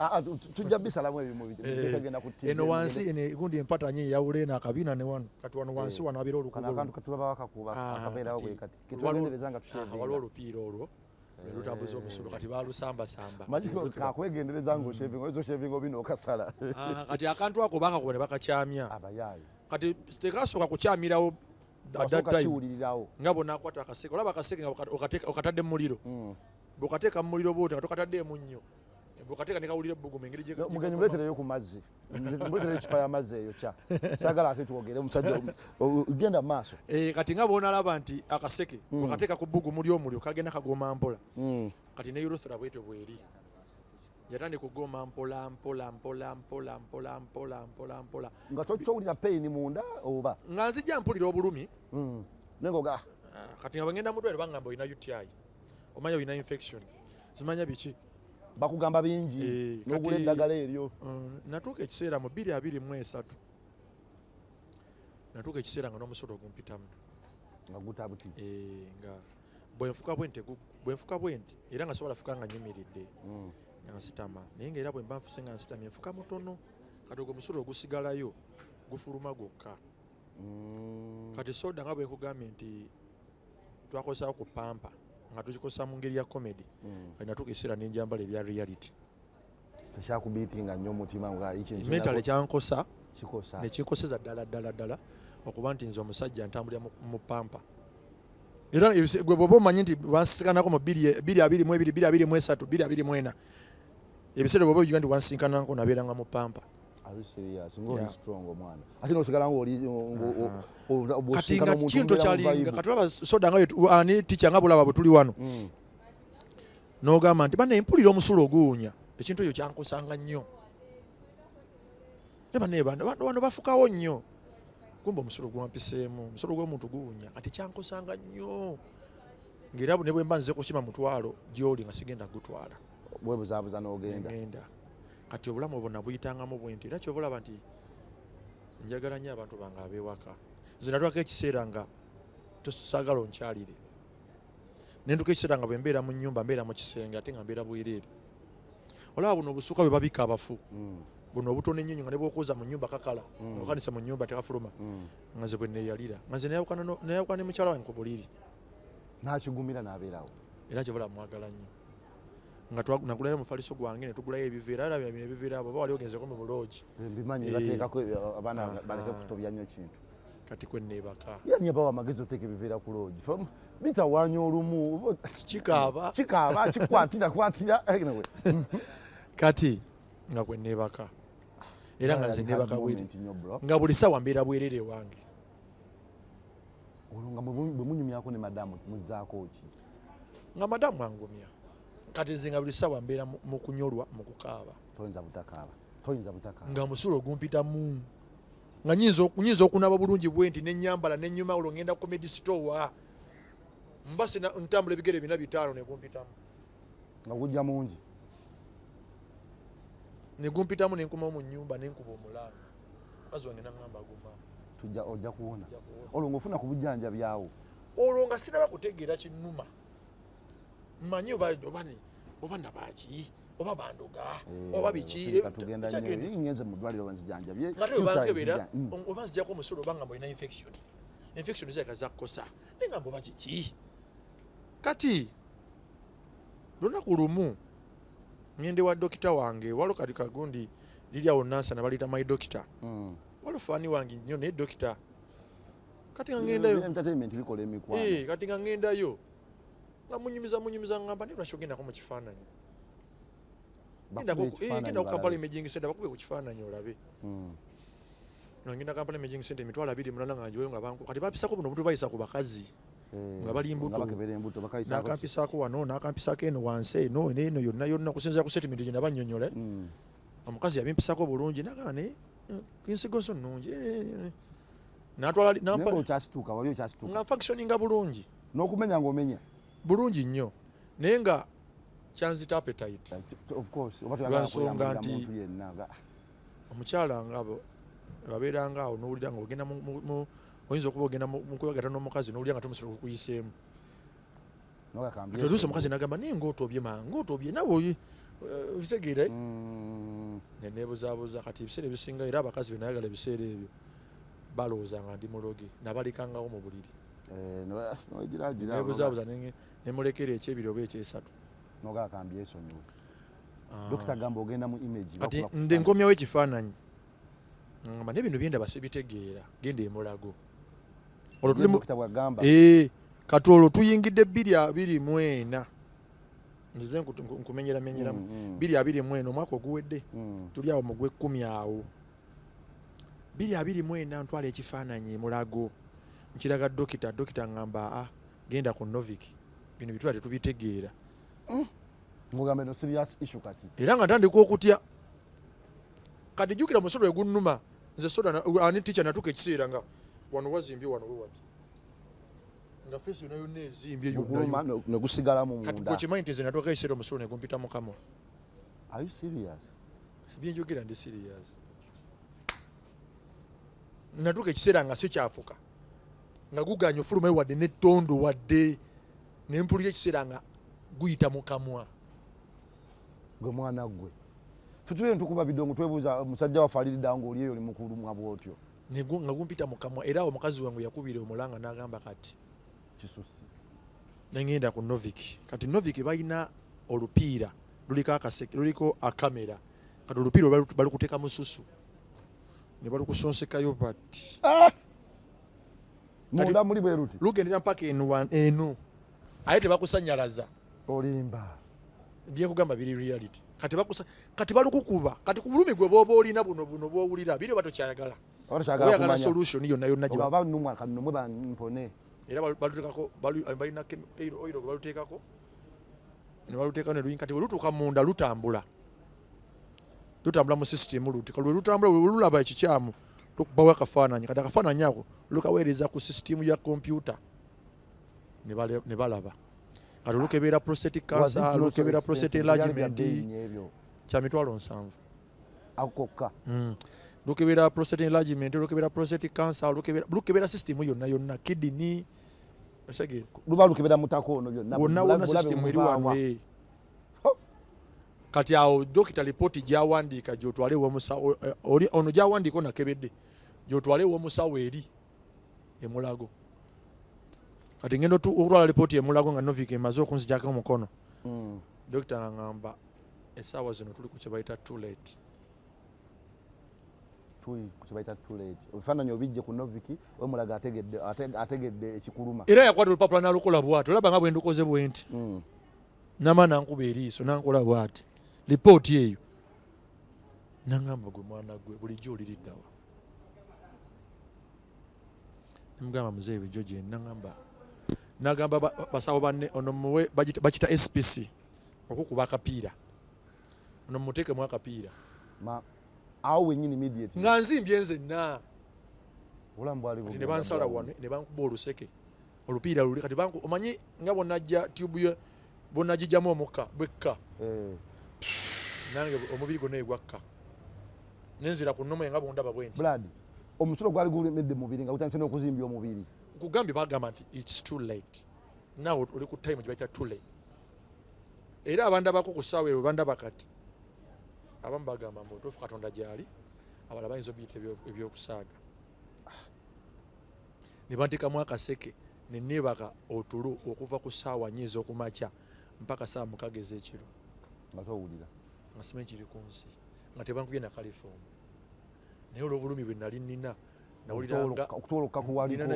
tujja bisalamu ebimu bitagenda ku TV eno wansi eno gundi empatanye eyawula eno akabina ne wano kati wano wansi wano abeera olukubo akantu katulaba wakakuba akabeerawo bwe kati ketwegendereza nga tushevinga waliwo olupiira olwo lutambuza omusulo kati balusambasamba majiko kakwegendereza nga oshevinga ezo shevinga obino okasala kati akantu ako bakakuba ne bakakyamya abayaayi kati tekasooka kukyamirawo kiwulirirawo nga bonakwata akaseke olaba akaseke nga okatadde mu muliro bw'okateeka mu muliro bwoti nga tokatadde emunnyo bw'okateeka ne kawulira ebbugumu engeri mugenyi muletereyo ku mazzi muletereyo ekipa y'amazzi eyo kya saagala ate twogere omusajja genda mu maaso kati nga bw'onalaba nti akaseke bw'okateeka ku bbugumu ly'omuliro kagenda kagoma mpola kati ne Uruthura bwetyo bweri yatandika okugoma mpola nga tokyowulira peyini munda oba nga nzijja mpulira obulumi nengoga kati nga bwengenda mu ddwaliro bangamba olina UTI omanya olina infection zimanya biki bakugamba bingi n'ogula eddagala eryo natuuka ekiseera mu 2023 natuuka ekiseera nga n'omusolo ogumpitamu nga gutabuti nga bwenfuka bwenti era nga sobola fuka nga nyimiridde nga nsitama naye ngaera bwe mba nfuse nga nsitamye nfuka mutono kati ogwo omusolo ogusigalayo gufuluma gwokka kati soda nga bwenkugambye nti twakozesawo ku pampa nga tukikozesa mu ngeri ya comedy natuuka ekiseera nenjambala ebya reality tekyakubiitinga nnyo omutima mental ekyankosa nekinkoseza ddala okuba nti nze omusajja ntambulira mu pampa era gwe bwoba omanyi nti wansikanako mu 2023 ebiseera bwoba ojuga nti wansinkanako nabeeranga mu pampa kati nga kintu kyalinga kati olaba soda nga ani ticca nga bulaba bwe tuli wano n'ogamba nti bane mpulira omusulo oguwunya ekintu ekyo kyankosanga nnyo wano bafukawo nnyo kumba omusulo gwampiseemu omusulo gw'omuntu guwunya kati kyankosanga nnyo ng'era ne bwe mba nze kukima mutwalo gy'oli nga sigenda gutwala bwebuzaabuza n'ogenda kati obulamu bwonna buyitangamu bwenti era kyova olaba nti njagala nnyo abantu bange ab'ewaka nze natwako ekiseera nga tosaagala onkyalire nentuka ekiseera nga bwe mbeera mu nnyumba mbeera mu kisenge ate nga mbeera bwereere olaba buno obusuuka bwe babika abafu buno obutono ennyo nga ne bwokoza mu nnyumba kakala okanisa mu nnyumba tekafuluma nga nze bwe neeyalira nga nze neyawukana ne mukyala wange ku buliri n'akigumira n'abeerawo era kyobola mwagala nnyo nga nagulayo omufaliso gwange ne tugulayo ebiveera era bino ebiveera abo oba wali ogenzeko mu buloogi mbimanyi bateekako abaana baleke kutobya nnyo kintu kati kwe neebaka yani abawa amagezi oteeka ebiveera ku loogi bitawaanya olumu kikaaba kikwatira kati nga kwe neebaka era nga nze neebaka bweri nga buli ssaawa mbeera bwerere wange olwo nga bwe munyumyako ne madamu muzzaako ki nga madamu angumya kati nze nga buli ssaawa mbeera mu kunyolwa mu kukaaba toyinza butakaaba nga musulo gumpitamu nga nyinza okunaba bulungi bwenti nenyambala nenyuma olwo ngenda ku comedy store mbasi ntambula ebigere 4-5 negumpitamu nga gujja mungi negumpitamu nenkuma mu nyumba nenkuba omulanga kazi wange nangamba guma ojja kuwona olwo ng'ofuna ku bujjanja byawo olwo nga sinaba kutegeera kinnuma mmanyi obani oba nabaki oba bandoga oba biki tugenda nnyo ngenze mu ddwaliro banzijanjabye ngate bankebera oba nzijako omusolo obanga mbalina infection zekaza kukosa nengamba oba kiki kati lunaku lumu ngende wa dokita wange walo kati kagundi lili awo nansa nabalita my doctor walo fani wange nnyo ne dokita kati ngendayo entertainment likola emikwano kati ngendayo nga munyumiza ngamba ne lwashogenda ko mu kifaananyi genda ku Kampala Imaging Center bakube ku kifaananyi olabe ngenda Kampala Imaging Center emitwalo 28 nga njoyo nga banko kati bapisako buno butu bayisa ku bakazi nga bali embuto nakampisako wano nakampisako eno wansi eno eno yonna kusinzira ku settlement gye nabanyonyole omukazi yabimpisako bulungi nagane kinsigoso nnungi natwala nampa okyasituka wali okyasituka nga functioninga bulungi n'okumenya ng'omenya bulungi nnyo naye nga kyanzita appetite of course lwansonga nti omukyala ngabo babeeranga awo n'owulira nga ogenda oyinza okuba ogenda mu kwegata n'omukazi n'owulira nga tomusolo kukuyiseemu oluusi omukazi nagamba naye ngaotobye ngaotobye nawe okitegeere neneebuzaabuza kati ebiseera ebisinga era abakazi benayagala ebiseera ebyo balowooza nga ndi muloge nabalikangawo mu buliri nebuzaabuza nemulekera ekyebiri oba ekyesatu nogakambye esonyiwe dokita gamba ogenda mu image kati nde nkomyawo ekifaananyi ngamba nebintu byendaba sibitegeera genda emulago kati olwo tuyingidde 224 nzize nkumenyeramenyeramu 224 omwaka oguwedde tuli awo mugwe 10 awo 224 ntwala ekifaananyi emulago nkiraga dokita ngamba genda ku Novic bino bitula tetubitegeera mugambe no serious issue kati era nga ntandika okutya kati jukira musolo egunnuma nze soda ani teacher natuka ekiseera nga wano wazimbye wano wewati nga face nayo nezimbye yonna negusigala mu munda kati kochimanyi nti nze natuka ekiseera omusolo negumpita mu kamwa. Are you serious? Byenjogera ndi serious. Natuka ekiseera nga sikyafuka nga guganya ofuluma wadde nettondo wadde nempulira ekiseera nga guyita mu kamwa gwe mwana gwe futule ntukuba bidongo twebuuza musajja wa falirida ngo oliyo oli mukulu mwabo otyo nga gumpita mu kamwa era omukazi wange yakubira omulanga n'agamba kati kisusi nengenda ku Novic kati Novic balina olupiira luliko akamera kati olupiira bali kuteeka mususu ne bali kusonsekayo bati munda muli bwe ruti lugendera mpaka eno aye tebakusanyalaza olimba ndiye kugamba biri reality kati balukukuba kati ku bulumi gwe bwoba olina buno bwowulira biri batokyayagala oyagala solution yonna gye baba nnumwa kanumwe bampone era balutekako balina oiro gwe balutekako ne baluteeka ne luyinga kati welutuuka munda lutambula mu system luti kalwe lutambula lulaba ekikyamu tukubawo akafaananyi kati akafaananyi ako lukaweereza ku system ya computer ne balaba kati olukebera prosthetic cancer olukebera prostate enlargement kya mitwalo 7 akokka lukebera prostate enlargement olukebera prosthetic cancer lukebera system yonna kidney osege luba lukebera mutako ono byonna wonna system eri wano kati awo dokita report gyawandika gyotwale womusawo ono gyawandika onakebedde gyotwale womusawo eri emulago kati ngendo okutwala report emulago nga Novic emaze okunzijako omukono dokita ngamba essaawa zino tuli ku kyebayita too late obifaananyi obijje ku Novic wemulaga ategedde ekikuluma era yakwata olupapula n'alukola bwati olaba nga bwendukoze bwenti nama nankuba eriiso nankola bwati lipooti eyo nangamba gwe mwana gwe bulijjo oliriddawa nemugamba muzeeyi bijjo gye nagamba basawo banne ono muwe bakita SPC okukuba akapiira ono muteekemu akapiira awo wenyini immediate nga nzimbye nzenna kati ne bansala wano ne bankuba oluseke olupiira luli kati omanyi nga bonnajja tube bonnagijjamu omukka bwekka nange omubiri gonna egwakka nenzira ku nnomo nga bondaba bwenti omusulo gwali gulemedde mubiri nga gutandise n'okuzimbya omubiri kugambye bagamba nti it's too late nawe oli ku time gye bayita too late era abandabako ku ssaawa eyo bandaba kati abamu bagamba mutuufu Katonda gyali abalala bayinza obiyita ebyokusaaga ne banteekamu akaseke ne neebaka otulo okuva ku ssaawa 4 ez'okumakya mpaka ssaawa 6 ez'ekiro nga towulira nga simanyi kiri ku nsi nga tebankubye na kalifoomu naye olw'obulumi bwe nali nnina nawuliranga okutoloka kuwaliko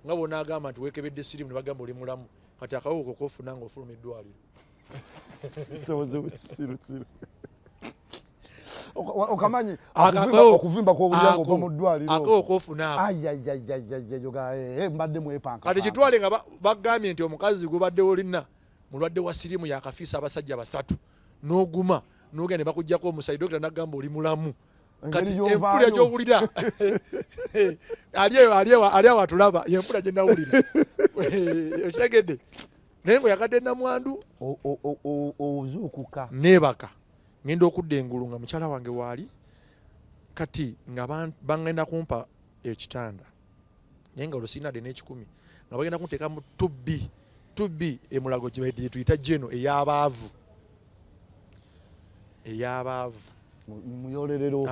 nga bonaagamba nti weekebedde sirimu ne bagamba oli mulamu kati akawuko kofuna nga ofuluma eddwaliro okamanyi okuvimba kw'obulira ng'ova mu ddwaliro akawuko kofuna mbadde mwepanka kati kitwale nga bagambye nti omukazi gubadde olina mulwadde wa sirimu yakafiisa abasajja 3 n'oguma n'ogenda ne bakugyako omusaayi dokita n'agamba oli mulamu kati empulira gy'owulira ali awo atulaba yempulira gye nawulira okitegedde naye ngo yakadde namwandu ozuukuka neebaka ngenda okudda engulu nga mukyala wange waali kati nga bagenda kumpa ekitanda naye nga olusiinadde n'ekikumi nga bagenda kunteeka mu tubbi emulago gye tuyita jeno ey'abaavu muyolerero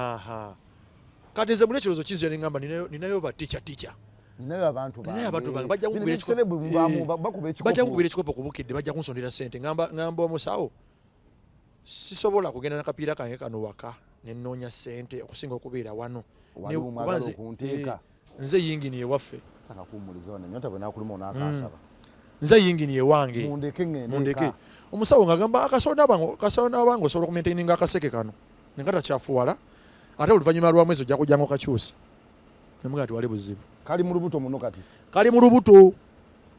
kati nze muli ekirowoozo kizira neŋŋamba ninayo batica ninayo abantu bange bajja kunkubira ekikopo kubukidde bajja kunsondera ssente ŋŋamba omusawo sisobola kugenda nakapiira kange kano waka nenoonya ssente okusinga okubeera wano nze yingini ewaffe nze yingini ewange mundeke omusawo ng'agamba akasawo n'abange osobola okumaintaininga akaseke kano nengatakyafuwala ate oluvannyuma lwa mwezi ojja kujjangu kakyusa nemugaa ti wali buzibu kali mu lubuto muno kati kali mu lubuto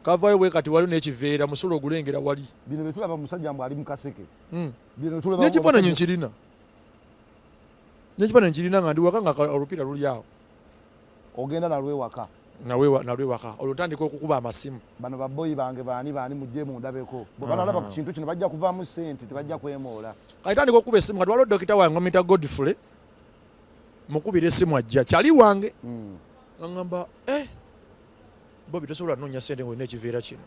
kavayo bwe kati waliwo n'ekiveera musolo ogulengera wali bino bye tulaba musajja mbw ali mu kaseke n'ekifaananyi nkirina nga ndi waka nga olupiira luli awo ogenda nalwewaka nalwewaka olwo ntandika okukuba amasimu bano baboyi bange baani mujje mundabeko bwe banalaba ku kintu kino bajja kuvaamu ssente tebajja kwemoola kati tandika okuba essimu kati waliwo dokita wange omuyita Godfrey mukubira essimu ajja kyali wange ngamba Bobi tosobola noonya ssente ng'olina ekiveera kino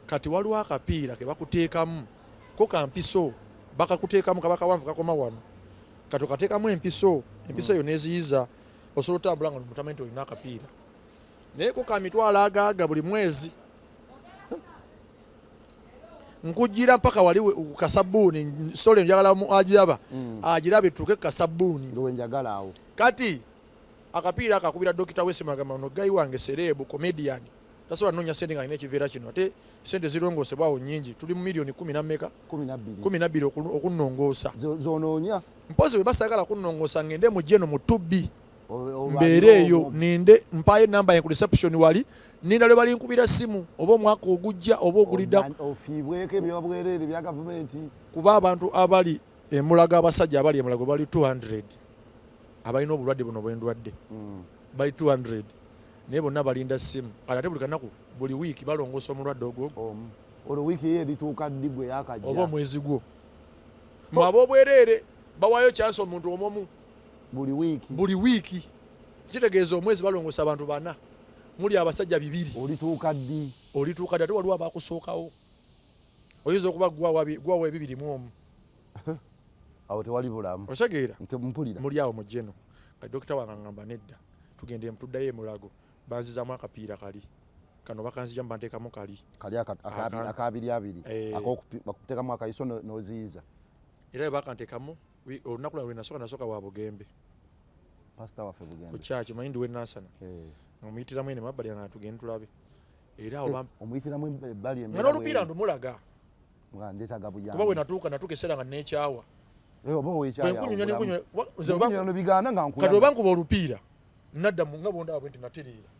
kati waliwo akapiira ke bakuteekamu ko kampiso bakakuteekamu kaba kawanvu kakoma wano kati okateekamu empiso eyo neziyiza osobola otambula nga mutamenti olina akapiira naye ko kamitwalo agaaga buli mwezi nkujjira mpaka wali kasabbuuni sole njagala agiraba agirabe tuke kasabbuuni njagala awo kati akapiira akakubira dokita wesimu agamba ono gayi wange serebu comedian tasobola noonya ssente nga alina ekiveera kino ate ssente zirongoosebwawo nnyingi tuli mu miliyoni 12 okunnongoosa zonoonya mpozi bwe basagala kunnongoosa ngende mu jeno mu tubbi mbeere eyo ninde mpayo enamba ye ku reception wali ninda lwe balinkubira simu oba omwaka ogujja oba ogulidda ofiibweko ebyobwereere bya gavumenti kuba abantu abali emulago abasajja abali emulago bali 200 abalina obulwadde buno bwendwadde bali 200 naye bonna balinda simu ate buli kanaku buli wiiki balongoosa omulwadde ogwo olwo wiiki ye erituuka ddigwe yakajja oba omwezi gwo mwaba obwereere bawaayo kyansi omuntu omumu buli wiiki kitegeeza omwezi balongoosa abantu 4 muli abasajja 2 olituuka ddi ate waliwo abakusookawo oyinza okuba gwawa 2 awo tewali bulamu osegeera mpulira muli awo mu jeno kati dokita wange ngamba nedda tugende mutuddayo emulago banzizaamu akapiira kali kano bakanzija mbanteekamu kali akabiri bakuteekamu akayiso noziyiza era bwe bakanteekamu olunaku lwe nasooka wa Bugembe pasita waffe Bugembe ku kyaki mayindi w'ennansana omuyitiramu ene mabbali nga tugende tulabe era omuyitiramu ebbali nga n'olupiira ndumulaga ndetaga buyambi kuba bwe natuuka eseera nga neekyawa kati oba nkuba olupiira nadda nga bondaba bwe nti natereera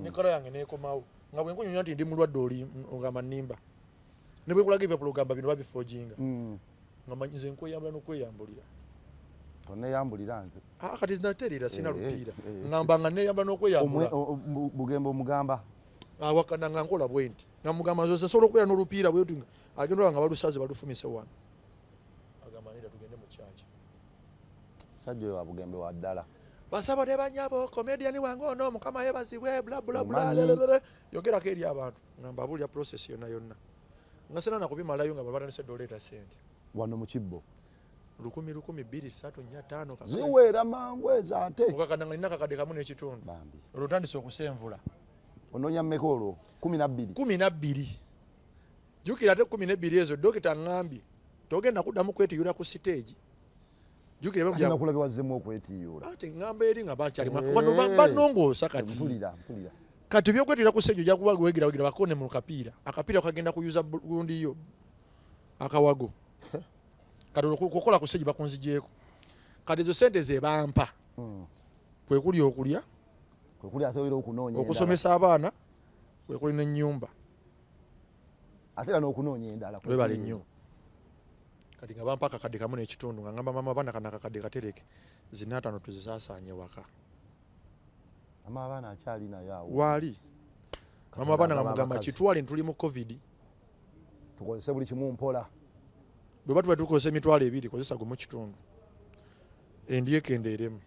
nekala yange nekomawo nga bwe nkunyonya nti ndi mulwadde oli ogamba nnimba ne bwe kulaga ebyapulogamba bino babifojinga nga nze nkweyambula n'okweyambulira oneyambulira nze kati natereera sina lupiira ngamba nga neyambula n'okweyambula Bugembe omugamba awakana nga nkola bwe nti nga mugamba nze nsobola okubeera n'olupiira bwetu agenda nga balusaze balufumise wano agamba nira tugende mu kyaki sajja oyo wa Bugembe wa ddala basabo ne banyabo comedian wange ono mukama yebazibwe bla bla bla yogerako eri abantu ngamba abulya process yonna nga sena nakubimalayo nga babatandise doleta sente wano mu kibbo 10 2 3 4 5 ziweera mangu ezo ate okakanda nga nina kakadde kamu n'ekitundu olwotandise okusenvula onoonya mmeka olwo 12 jukira ate 12 ezo dokita ngambye togenda kuddamu kwetiyula ku stage jukira nakulage wazzemu okwetiyula ate ngamba eri nga bakyali wano banongoosa kati mpulira kati byokwetiyula ku stage ojja kuba wegira bakone mu kapiira akapiira kagenda kuyuza bulundiyo akawago kati okukola ku stage bakunzigyeko kati ezo sente ze bampa kwe kuli okulya ate oyera okunoonya okusomesa abaana kwe kuli n'ennyumba ate era n'okunoonya endala webale nnyo kati nga bampa akakadde kamu n'ekitundu nga ngamba mama abaana kana akakadde katereke zinaatano tuzisaasaanye waka mama abaana akyali nayo awo waali mama abaana nga mugamba kitwale ntuli mu covid tukozese buli kimu mpola bwe batuba tukozesa emitwalo 2 kozesa gumu kitundu endi ekendeeremu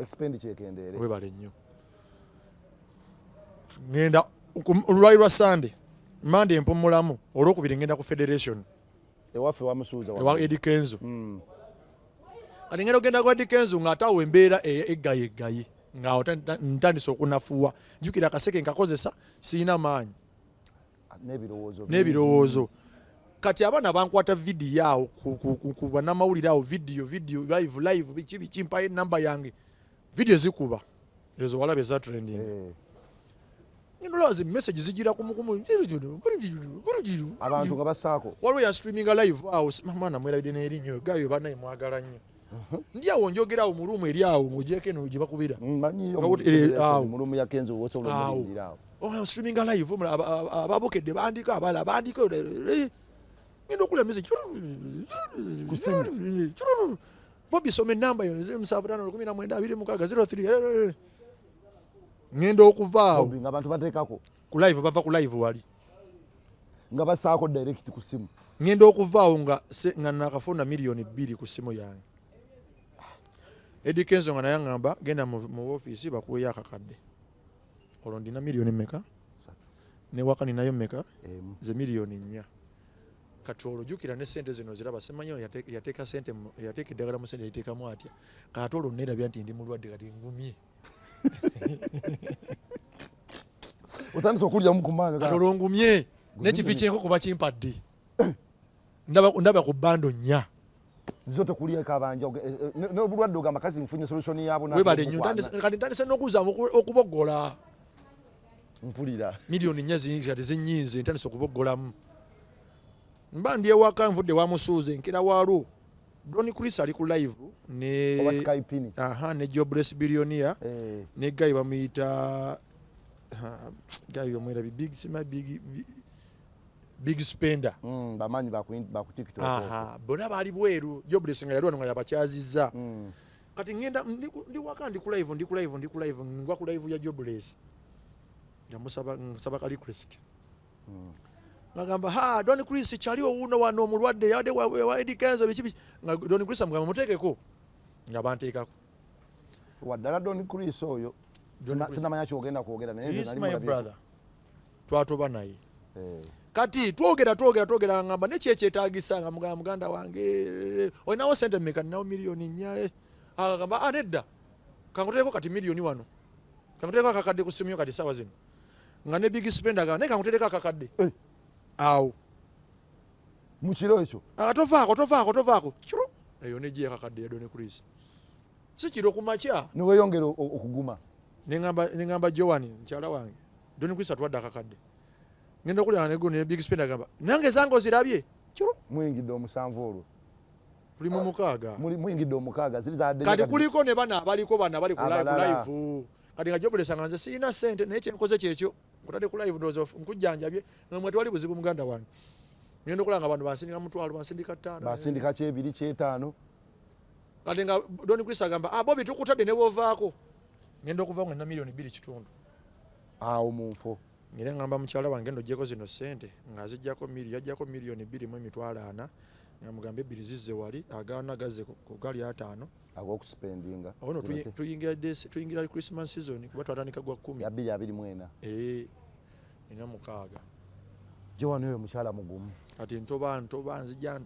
expenditure ekendeere webale nnyo ngenda olwali lwa Sunday Monday empumulamu olwokubiri ngenda ku federation ewaffe wamusuuza ewa Eddie Kenzo kati ngenda ogenda ku Eddie Kenzo ng'ataawo embeera eggaye ng'awo ntandise okunafuwa jjukira akaseke nkakozesa siina maanyi n'ebirowoozo kati abaana bankwata vidiyo awo ku bannamawulire awo vidiyo live biki mpayo enamba yange vidiyo zikuba ezo walabe za trending ndolooza message zigira kumukumu abantu nga basaako waliwo ya streaminga live awo mwana mwerabide n'erinyo gayo banaye mwagala nnyo ndi awo njogera awo mu ruumu eri awo ng'ogyeko eno gye bakubiira mu ruumu ya Kenzo wosobola omulindirira awo streaminga live ababokedde bandika abala bandika ngenda okulya message Bobby some enamba yo 751926 ngenda okuvaawo nga abantu bateekako ku live bava ku live wali nga basaako direct ku simu ngenda okuvaawo nga nakafuna milioni 2 ku simu yange Eddie Kenzo nga naye ngamba genda mu office bakuweyo akakadde olwo ndina milioni mmeka ne wakani nayo mmeka ze milioni 4 kati olwo jjukira ne sente zino ziraba semanyo yateeka sente yateeka eddagala mu sente yateekamu atya kati olwo neerabya nti ndi mulwadde kati ngumye otandise okulyamu ku maanyi kati olwo ngumye n'ekifi kyenko kuba kimpadde ndaba ku bbando 4 zo tekulyeko abanja n'obulwadde ogamba kasi nfunye solution yabo webale nnyo kati ntandise n'okuzaamu okubogola mpulira milioni 4 kati zinyinze ntandise okuboggolamu mba ndi ewaka nvudde wamusuuze nkira waalwo Donny Chris ali ku live ne ne Jobless Billionaire ne guy bamuyita guy omwera big spender bamanyi ba ku TikTok bona bali bweru Jobless nga yalwana nga yabakyazizza kati ngenda ndi waka ndi ku live ngwa ku live ya Jobless nsaba ka request ngamba Donny Chris kyaliwo wuno wano omulwadde yade wa Eddie Kenzo biki nga Donny Chris amugamba muteekeko nga banteekako waddala Donny Chris oyo sinamanya kyogenda kwogera naye my brother twatoba naye kati twogera ngamba nekyetaagisa nga muganda wange olinawo sente mmeka ninawo milioni 4 agamba nedda kanguteeko kati milioni wano kanguteeko akakadde ku simu yo kati sawa zino nga ne big spender aga naye kanguteeko akakadde awo mukiro ekyo tovaako kiro eyo negiye kakadde ya Donny Chris si kiro ku makya niweyongera okuguma neŋŋamba Joan mukyala wange Donny Chris atwadde akakadde ngenda okulya nego ne big spender agamba nange zange ozirabye kiro muyingidde 7 olwo tuli mu 6 muyingidde 6 ziri zadde kati kuliko ne bana abaliko bana bali ku live kati nga Jobless nga nze siina sente naye kyenkoze kyekyo nkutadde ku live dozo nkujjanjabye nga mwe twali buzibu muganda wange ngenda okulanga abantu bansindika mutwalo bansindika 5 basindika 2 5 kati nga Donny Chris agamba Bobby tukutadde ne bovaako ngenda okuva nga na milioni 2 kitundu awo munfo ngire ngamba mukyala wange ndo gyeko zino sente nga zijjako yajjako milioni 2 mu emitwalo 4 nga mugambe 2 zizze wali agaana gazze ku gali 5 ag'okuspendinga ono tuyingira Christmas season kuba twatandika gwa 10 ya 224 ina 6 Joan oyo mukyala mugumu. Kati ntoba nzija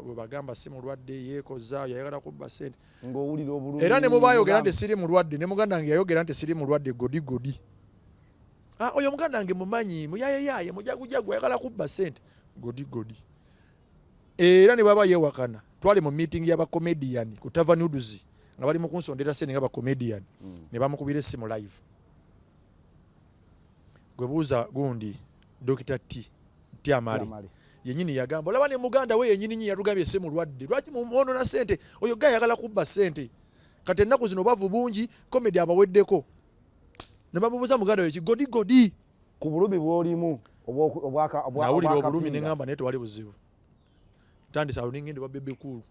bwe bagamba si mulwadde yeekozaayo yayagala kubba ssente. Ng'owulira obulumi. Era ne mubaayogera nti siri mulwadde ne muganda wange yayogera nti siri mulwadde godi. Oyo muganda wange mumanyi muyayayaye mujagujagu ayagala kubba ssente godi. Era ne baba yeewakana twali mu meeting y'abakomedian ku Tavern Uduzi nga bali mu kunsondera ssente nga bakomedian ne bamukubira essimu live. Gwe buuza gundi Dr. Tiamari yenyini yagamba olaba ne muganda we yenyini nyi yatugambye esse mulwadde lwaki mumwonona ssente oyo ga yagala kubba ssente kati ennaku zino bavu bungi komedi abaweddeko ne bamubuuza muganda we godi ku bulumi bw'olimu nawulira obulumi ne ngamba naye tewali buzibu tandisa awo nengenda wa bebe kulu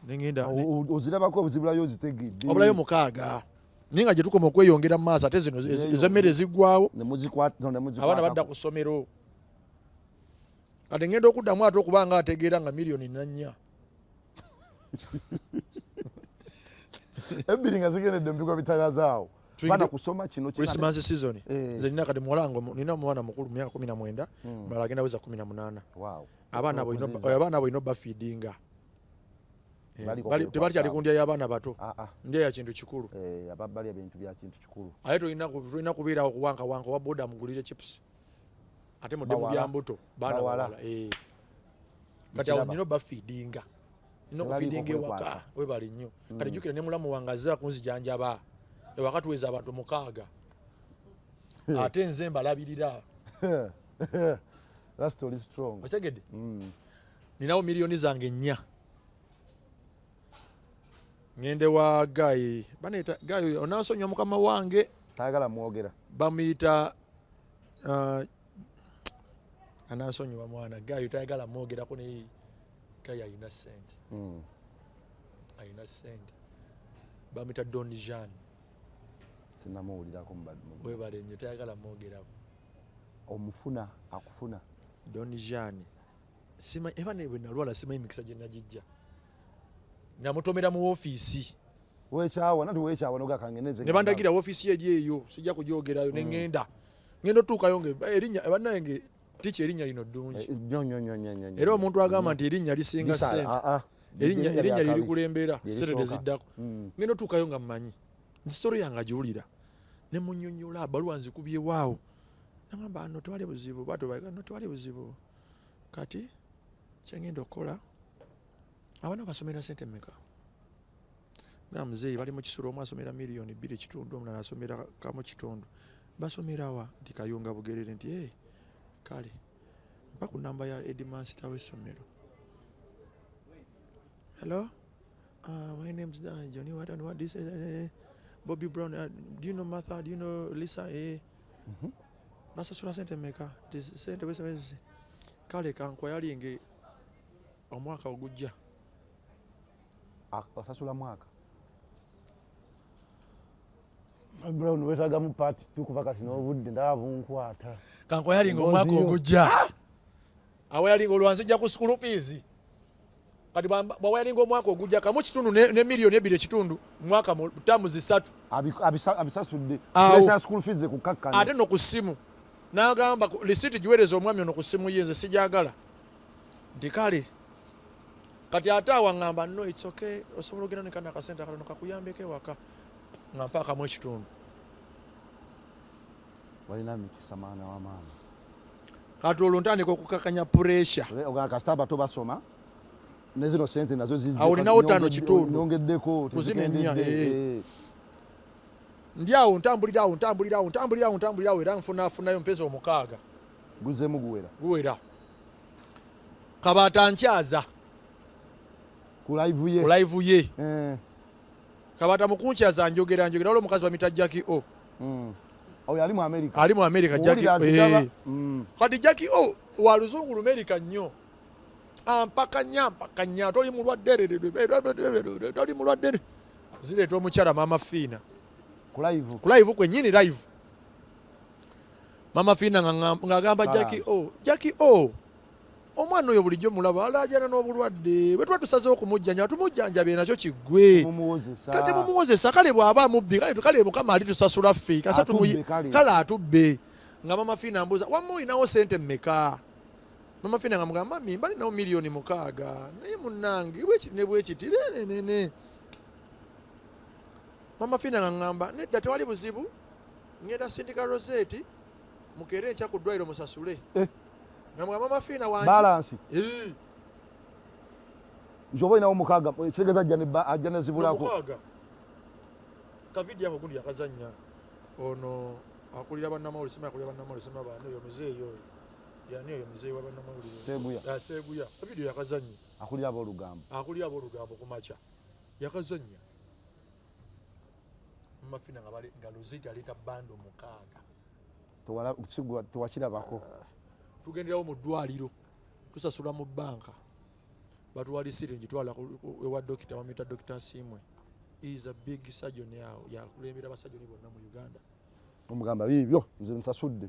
nengenda ozirabako obuzibulayo ozitegedde obulayo mukaaga naye nga gye tukoma okweyongera mu maaso ate zino ez'emmere ziggwawo abaana badda ku ssomero kati ngenda okuddamu ate okuba nga ategeera nga miliyoni 4 ebbiri nga zigendedde mu bigo bitagazaawo bana kusoma kino Christmas season nze nina kati muwalango nina omwana mukulu myaka 19 mulala agenda weza 18 abaana boino bafeedinga tebali kyali kundya y'abaana bato ndya ya kintu kikulu ababali ebintu bya kintu kikulu aye tulina kubeerawo kuwankawanka wa boda mugulire chips ate mudde mu byambuto baana bawala kati awo nina bafeedinga nina okufeedinga ewaka webali nnyo kati jjukira ne mulamu wange azza kunzijanjaba ewaka tuweza abantu 6 ate nze mbalabirira that story is strong otegedde ninawo miliyoni zange 4 ngende wa gayi baneta gayi onansonyo mukama wange tayagala mwogera bamuyita anansonyo wa mwana gayi tayagala mwogera ko ne gayi ayina sente bamuyita Don Jean sinamuwulirako webale nnyo tayagala mwogerako omufuna akufuna Don Jean sima eba ne bwe nalwala simanyi mikisa gye nagijja namutomera mu ofiisi weekyawa nati weekyawa nogakangeneze ne bandagira ofiisi eri eyo sijja kugyogerayo ne ngenda otuukayo erinnya bannange tiki erinnya lino ddungi era omuntu agamba nti erinnya lisinga ssente erinnya liri kulembera serede ziddako ngenda otuukayo nga mmanyi nti sitoro yange agiwulira ne munnyonnyola abaluwa nzikubyewaawo nagamba no tewali buzibu tewali buzibu kati kyengenda okukola abaana basomera ssente mmeka nga muzeeyi bali mu kisulo omu asomera miliyoni 2.5 omulala asomera kamu kitundu basomerawa nti kayunga bugerere nti kale mpa ku namba ya headmaster w'essomero hello my name is Johnny what this Bobby Brown do you know Martha do you know Lisa basasula ssente mmeka ssente wese kale kankwayalinge omwaka ogujja asasula mwaka Brown wetaga mu party tukubaka sino obudde ndabunkwata kankwayalinga omwaka ogujja awayalinga olwanzija ku school fees kati bawayalinga omwaka ogujja kamu kitundu ne miliyoni 2.5 mwaka mu tamu zisatu abisasudde pressure school fees kukakkana ate no ku simu n'agamba receipt giwereza omwami ono ku simu yenze sijagala ndi kale kati ate awaŋŋamba no it's okay osobola ogenda nekana akasente akatono kakuyambeko ewaka nga mpa akamu ekitundu walina mikisa maana wa maana kati olwo ntandika okukakanya pressure kasita abato basoma nezino sente nazo awo ninawo 5 kitundu nyongeddeko kuzina ennya ndi awo ntambulirawo era nfunayo mpeza 6 guzemu guwera Kabata nkyaza ku live ye Kabata mukunkyaza njogera waliwo omukazi bamita Jackie O oyo ali mu America Jackie kati Jackie O wa luzungu America nnyo mpakanya toli mulwadde zireeta omukyala Mama Fina ku live kwennyini live Mama Fina ng'agamba Jackie O omwana oyo bulijjo mulaba alaajana n'obulwadde bwe tuba tusaze okumujjanja tumujjanjabe nakyo kiggwe kati mumuwozesa kale bw'aba mubbi kale Mukama ali tusasula ffe kale atubbe nga mama Fina ambuuza wamma olinawo sente mmeka? Mama Fina nga mugamba mami mba ninawo miliyoni 6 naye munnange bwekiti nene. Mama Fina nga ngamba nedda tewali buzibu ngenda sindika Rosette mukere enkya ku ddwaliro musasule. Nga mugamba Mama Fina wange balance njoba inawo 6 segeza ajja nezibulako kavidi yako gundi yakazanya ono akulira bannamawulire sima akulira bannamawulire sima bano yo muzeeyo yani oyo muzeeyi wa bannamawulire Seguya kavidi yakazanya akulira ab'olugambo kumacha yakazanya Mama Fina nga Rosette aleta bando 6 tewakirabako tugenderawo mu ddwaliro tusasula mu banka batuwali siringi twala ewa dokita bamuyita Dr. Simwe. He is a big surgeon yakulembera abasajjoni bonna mu Uganda. omugamba bibyo nze nsasudde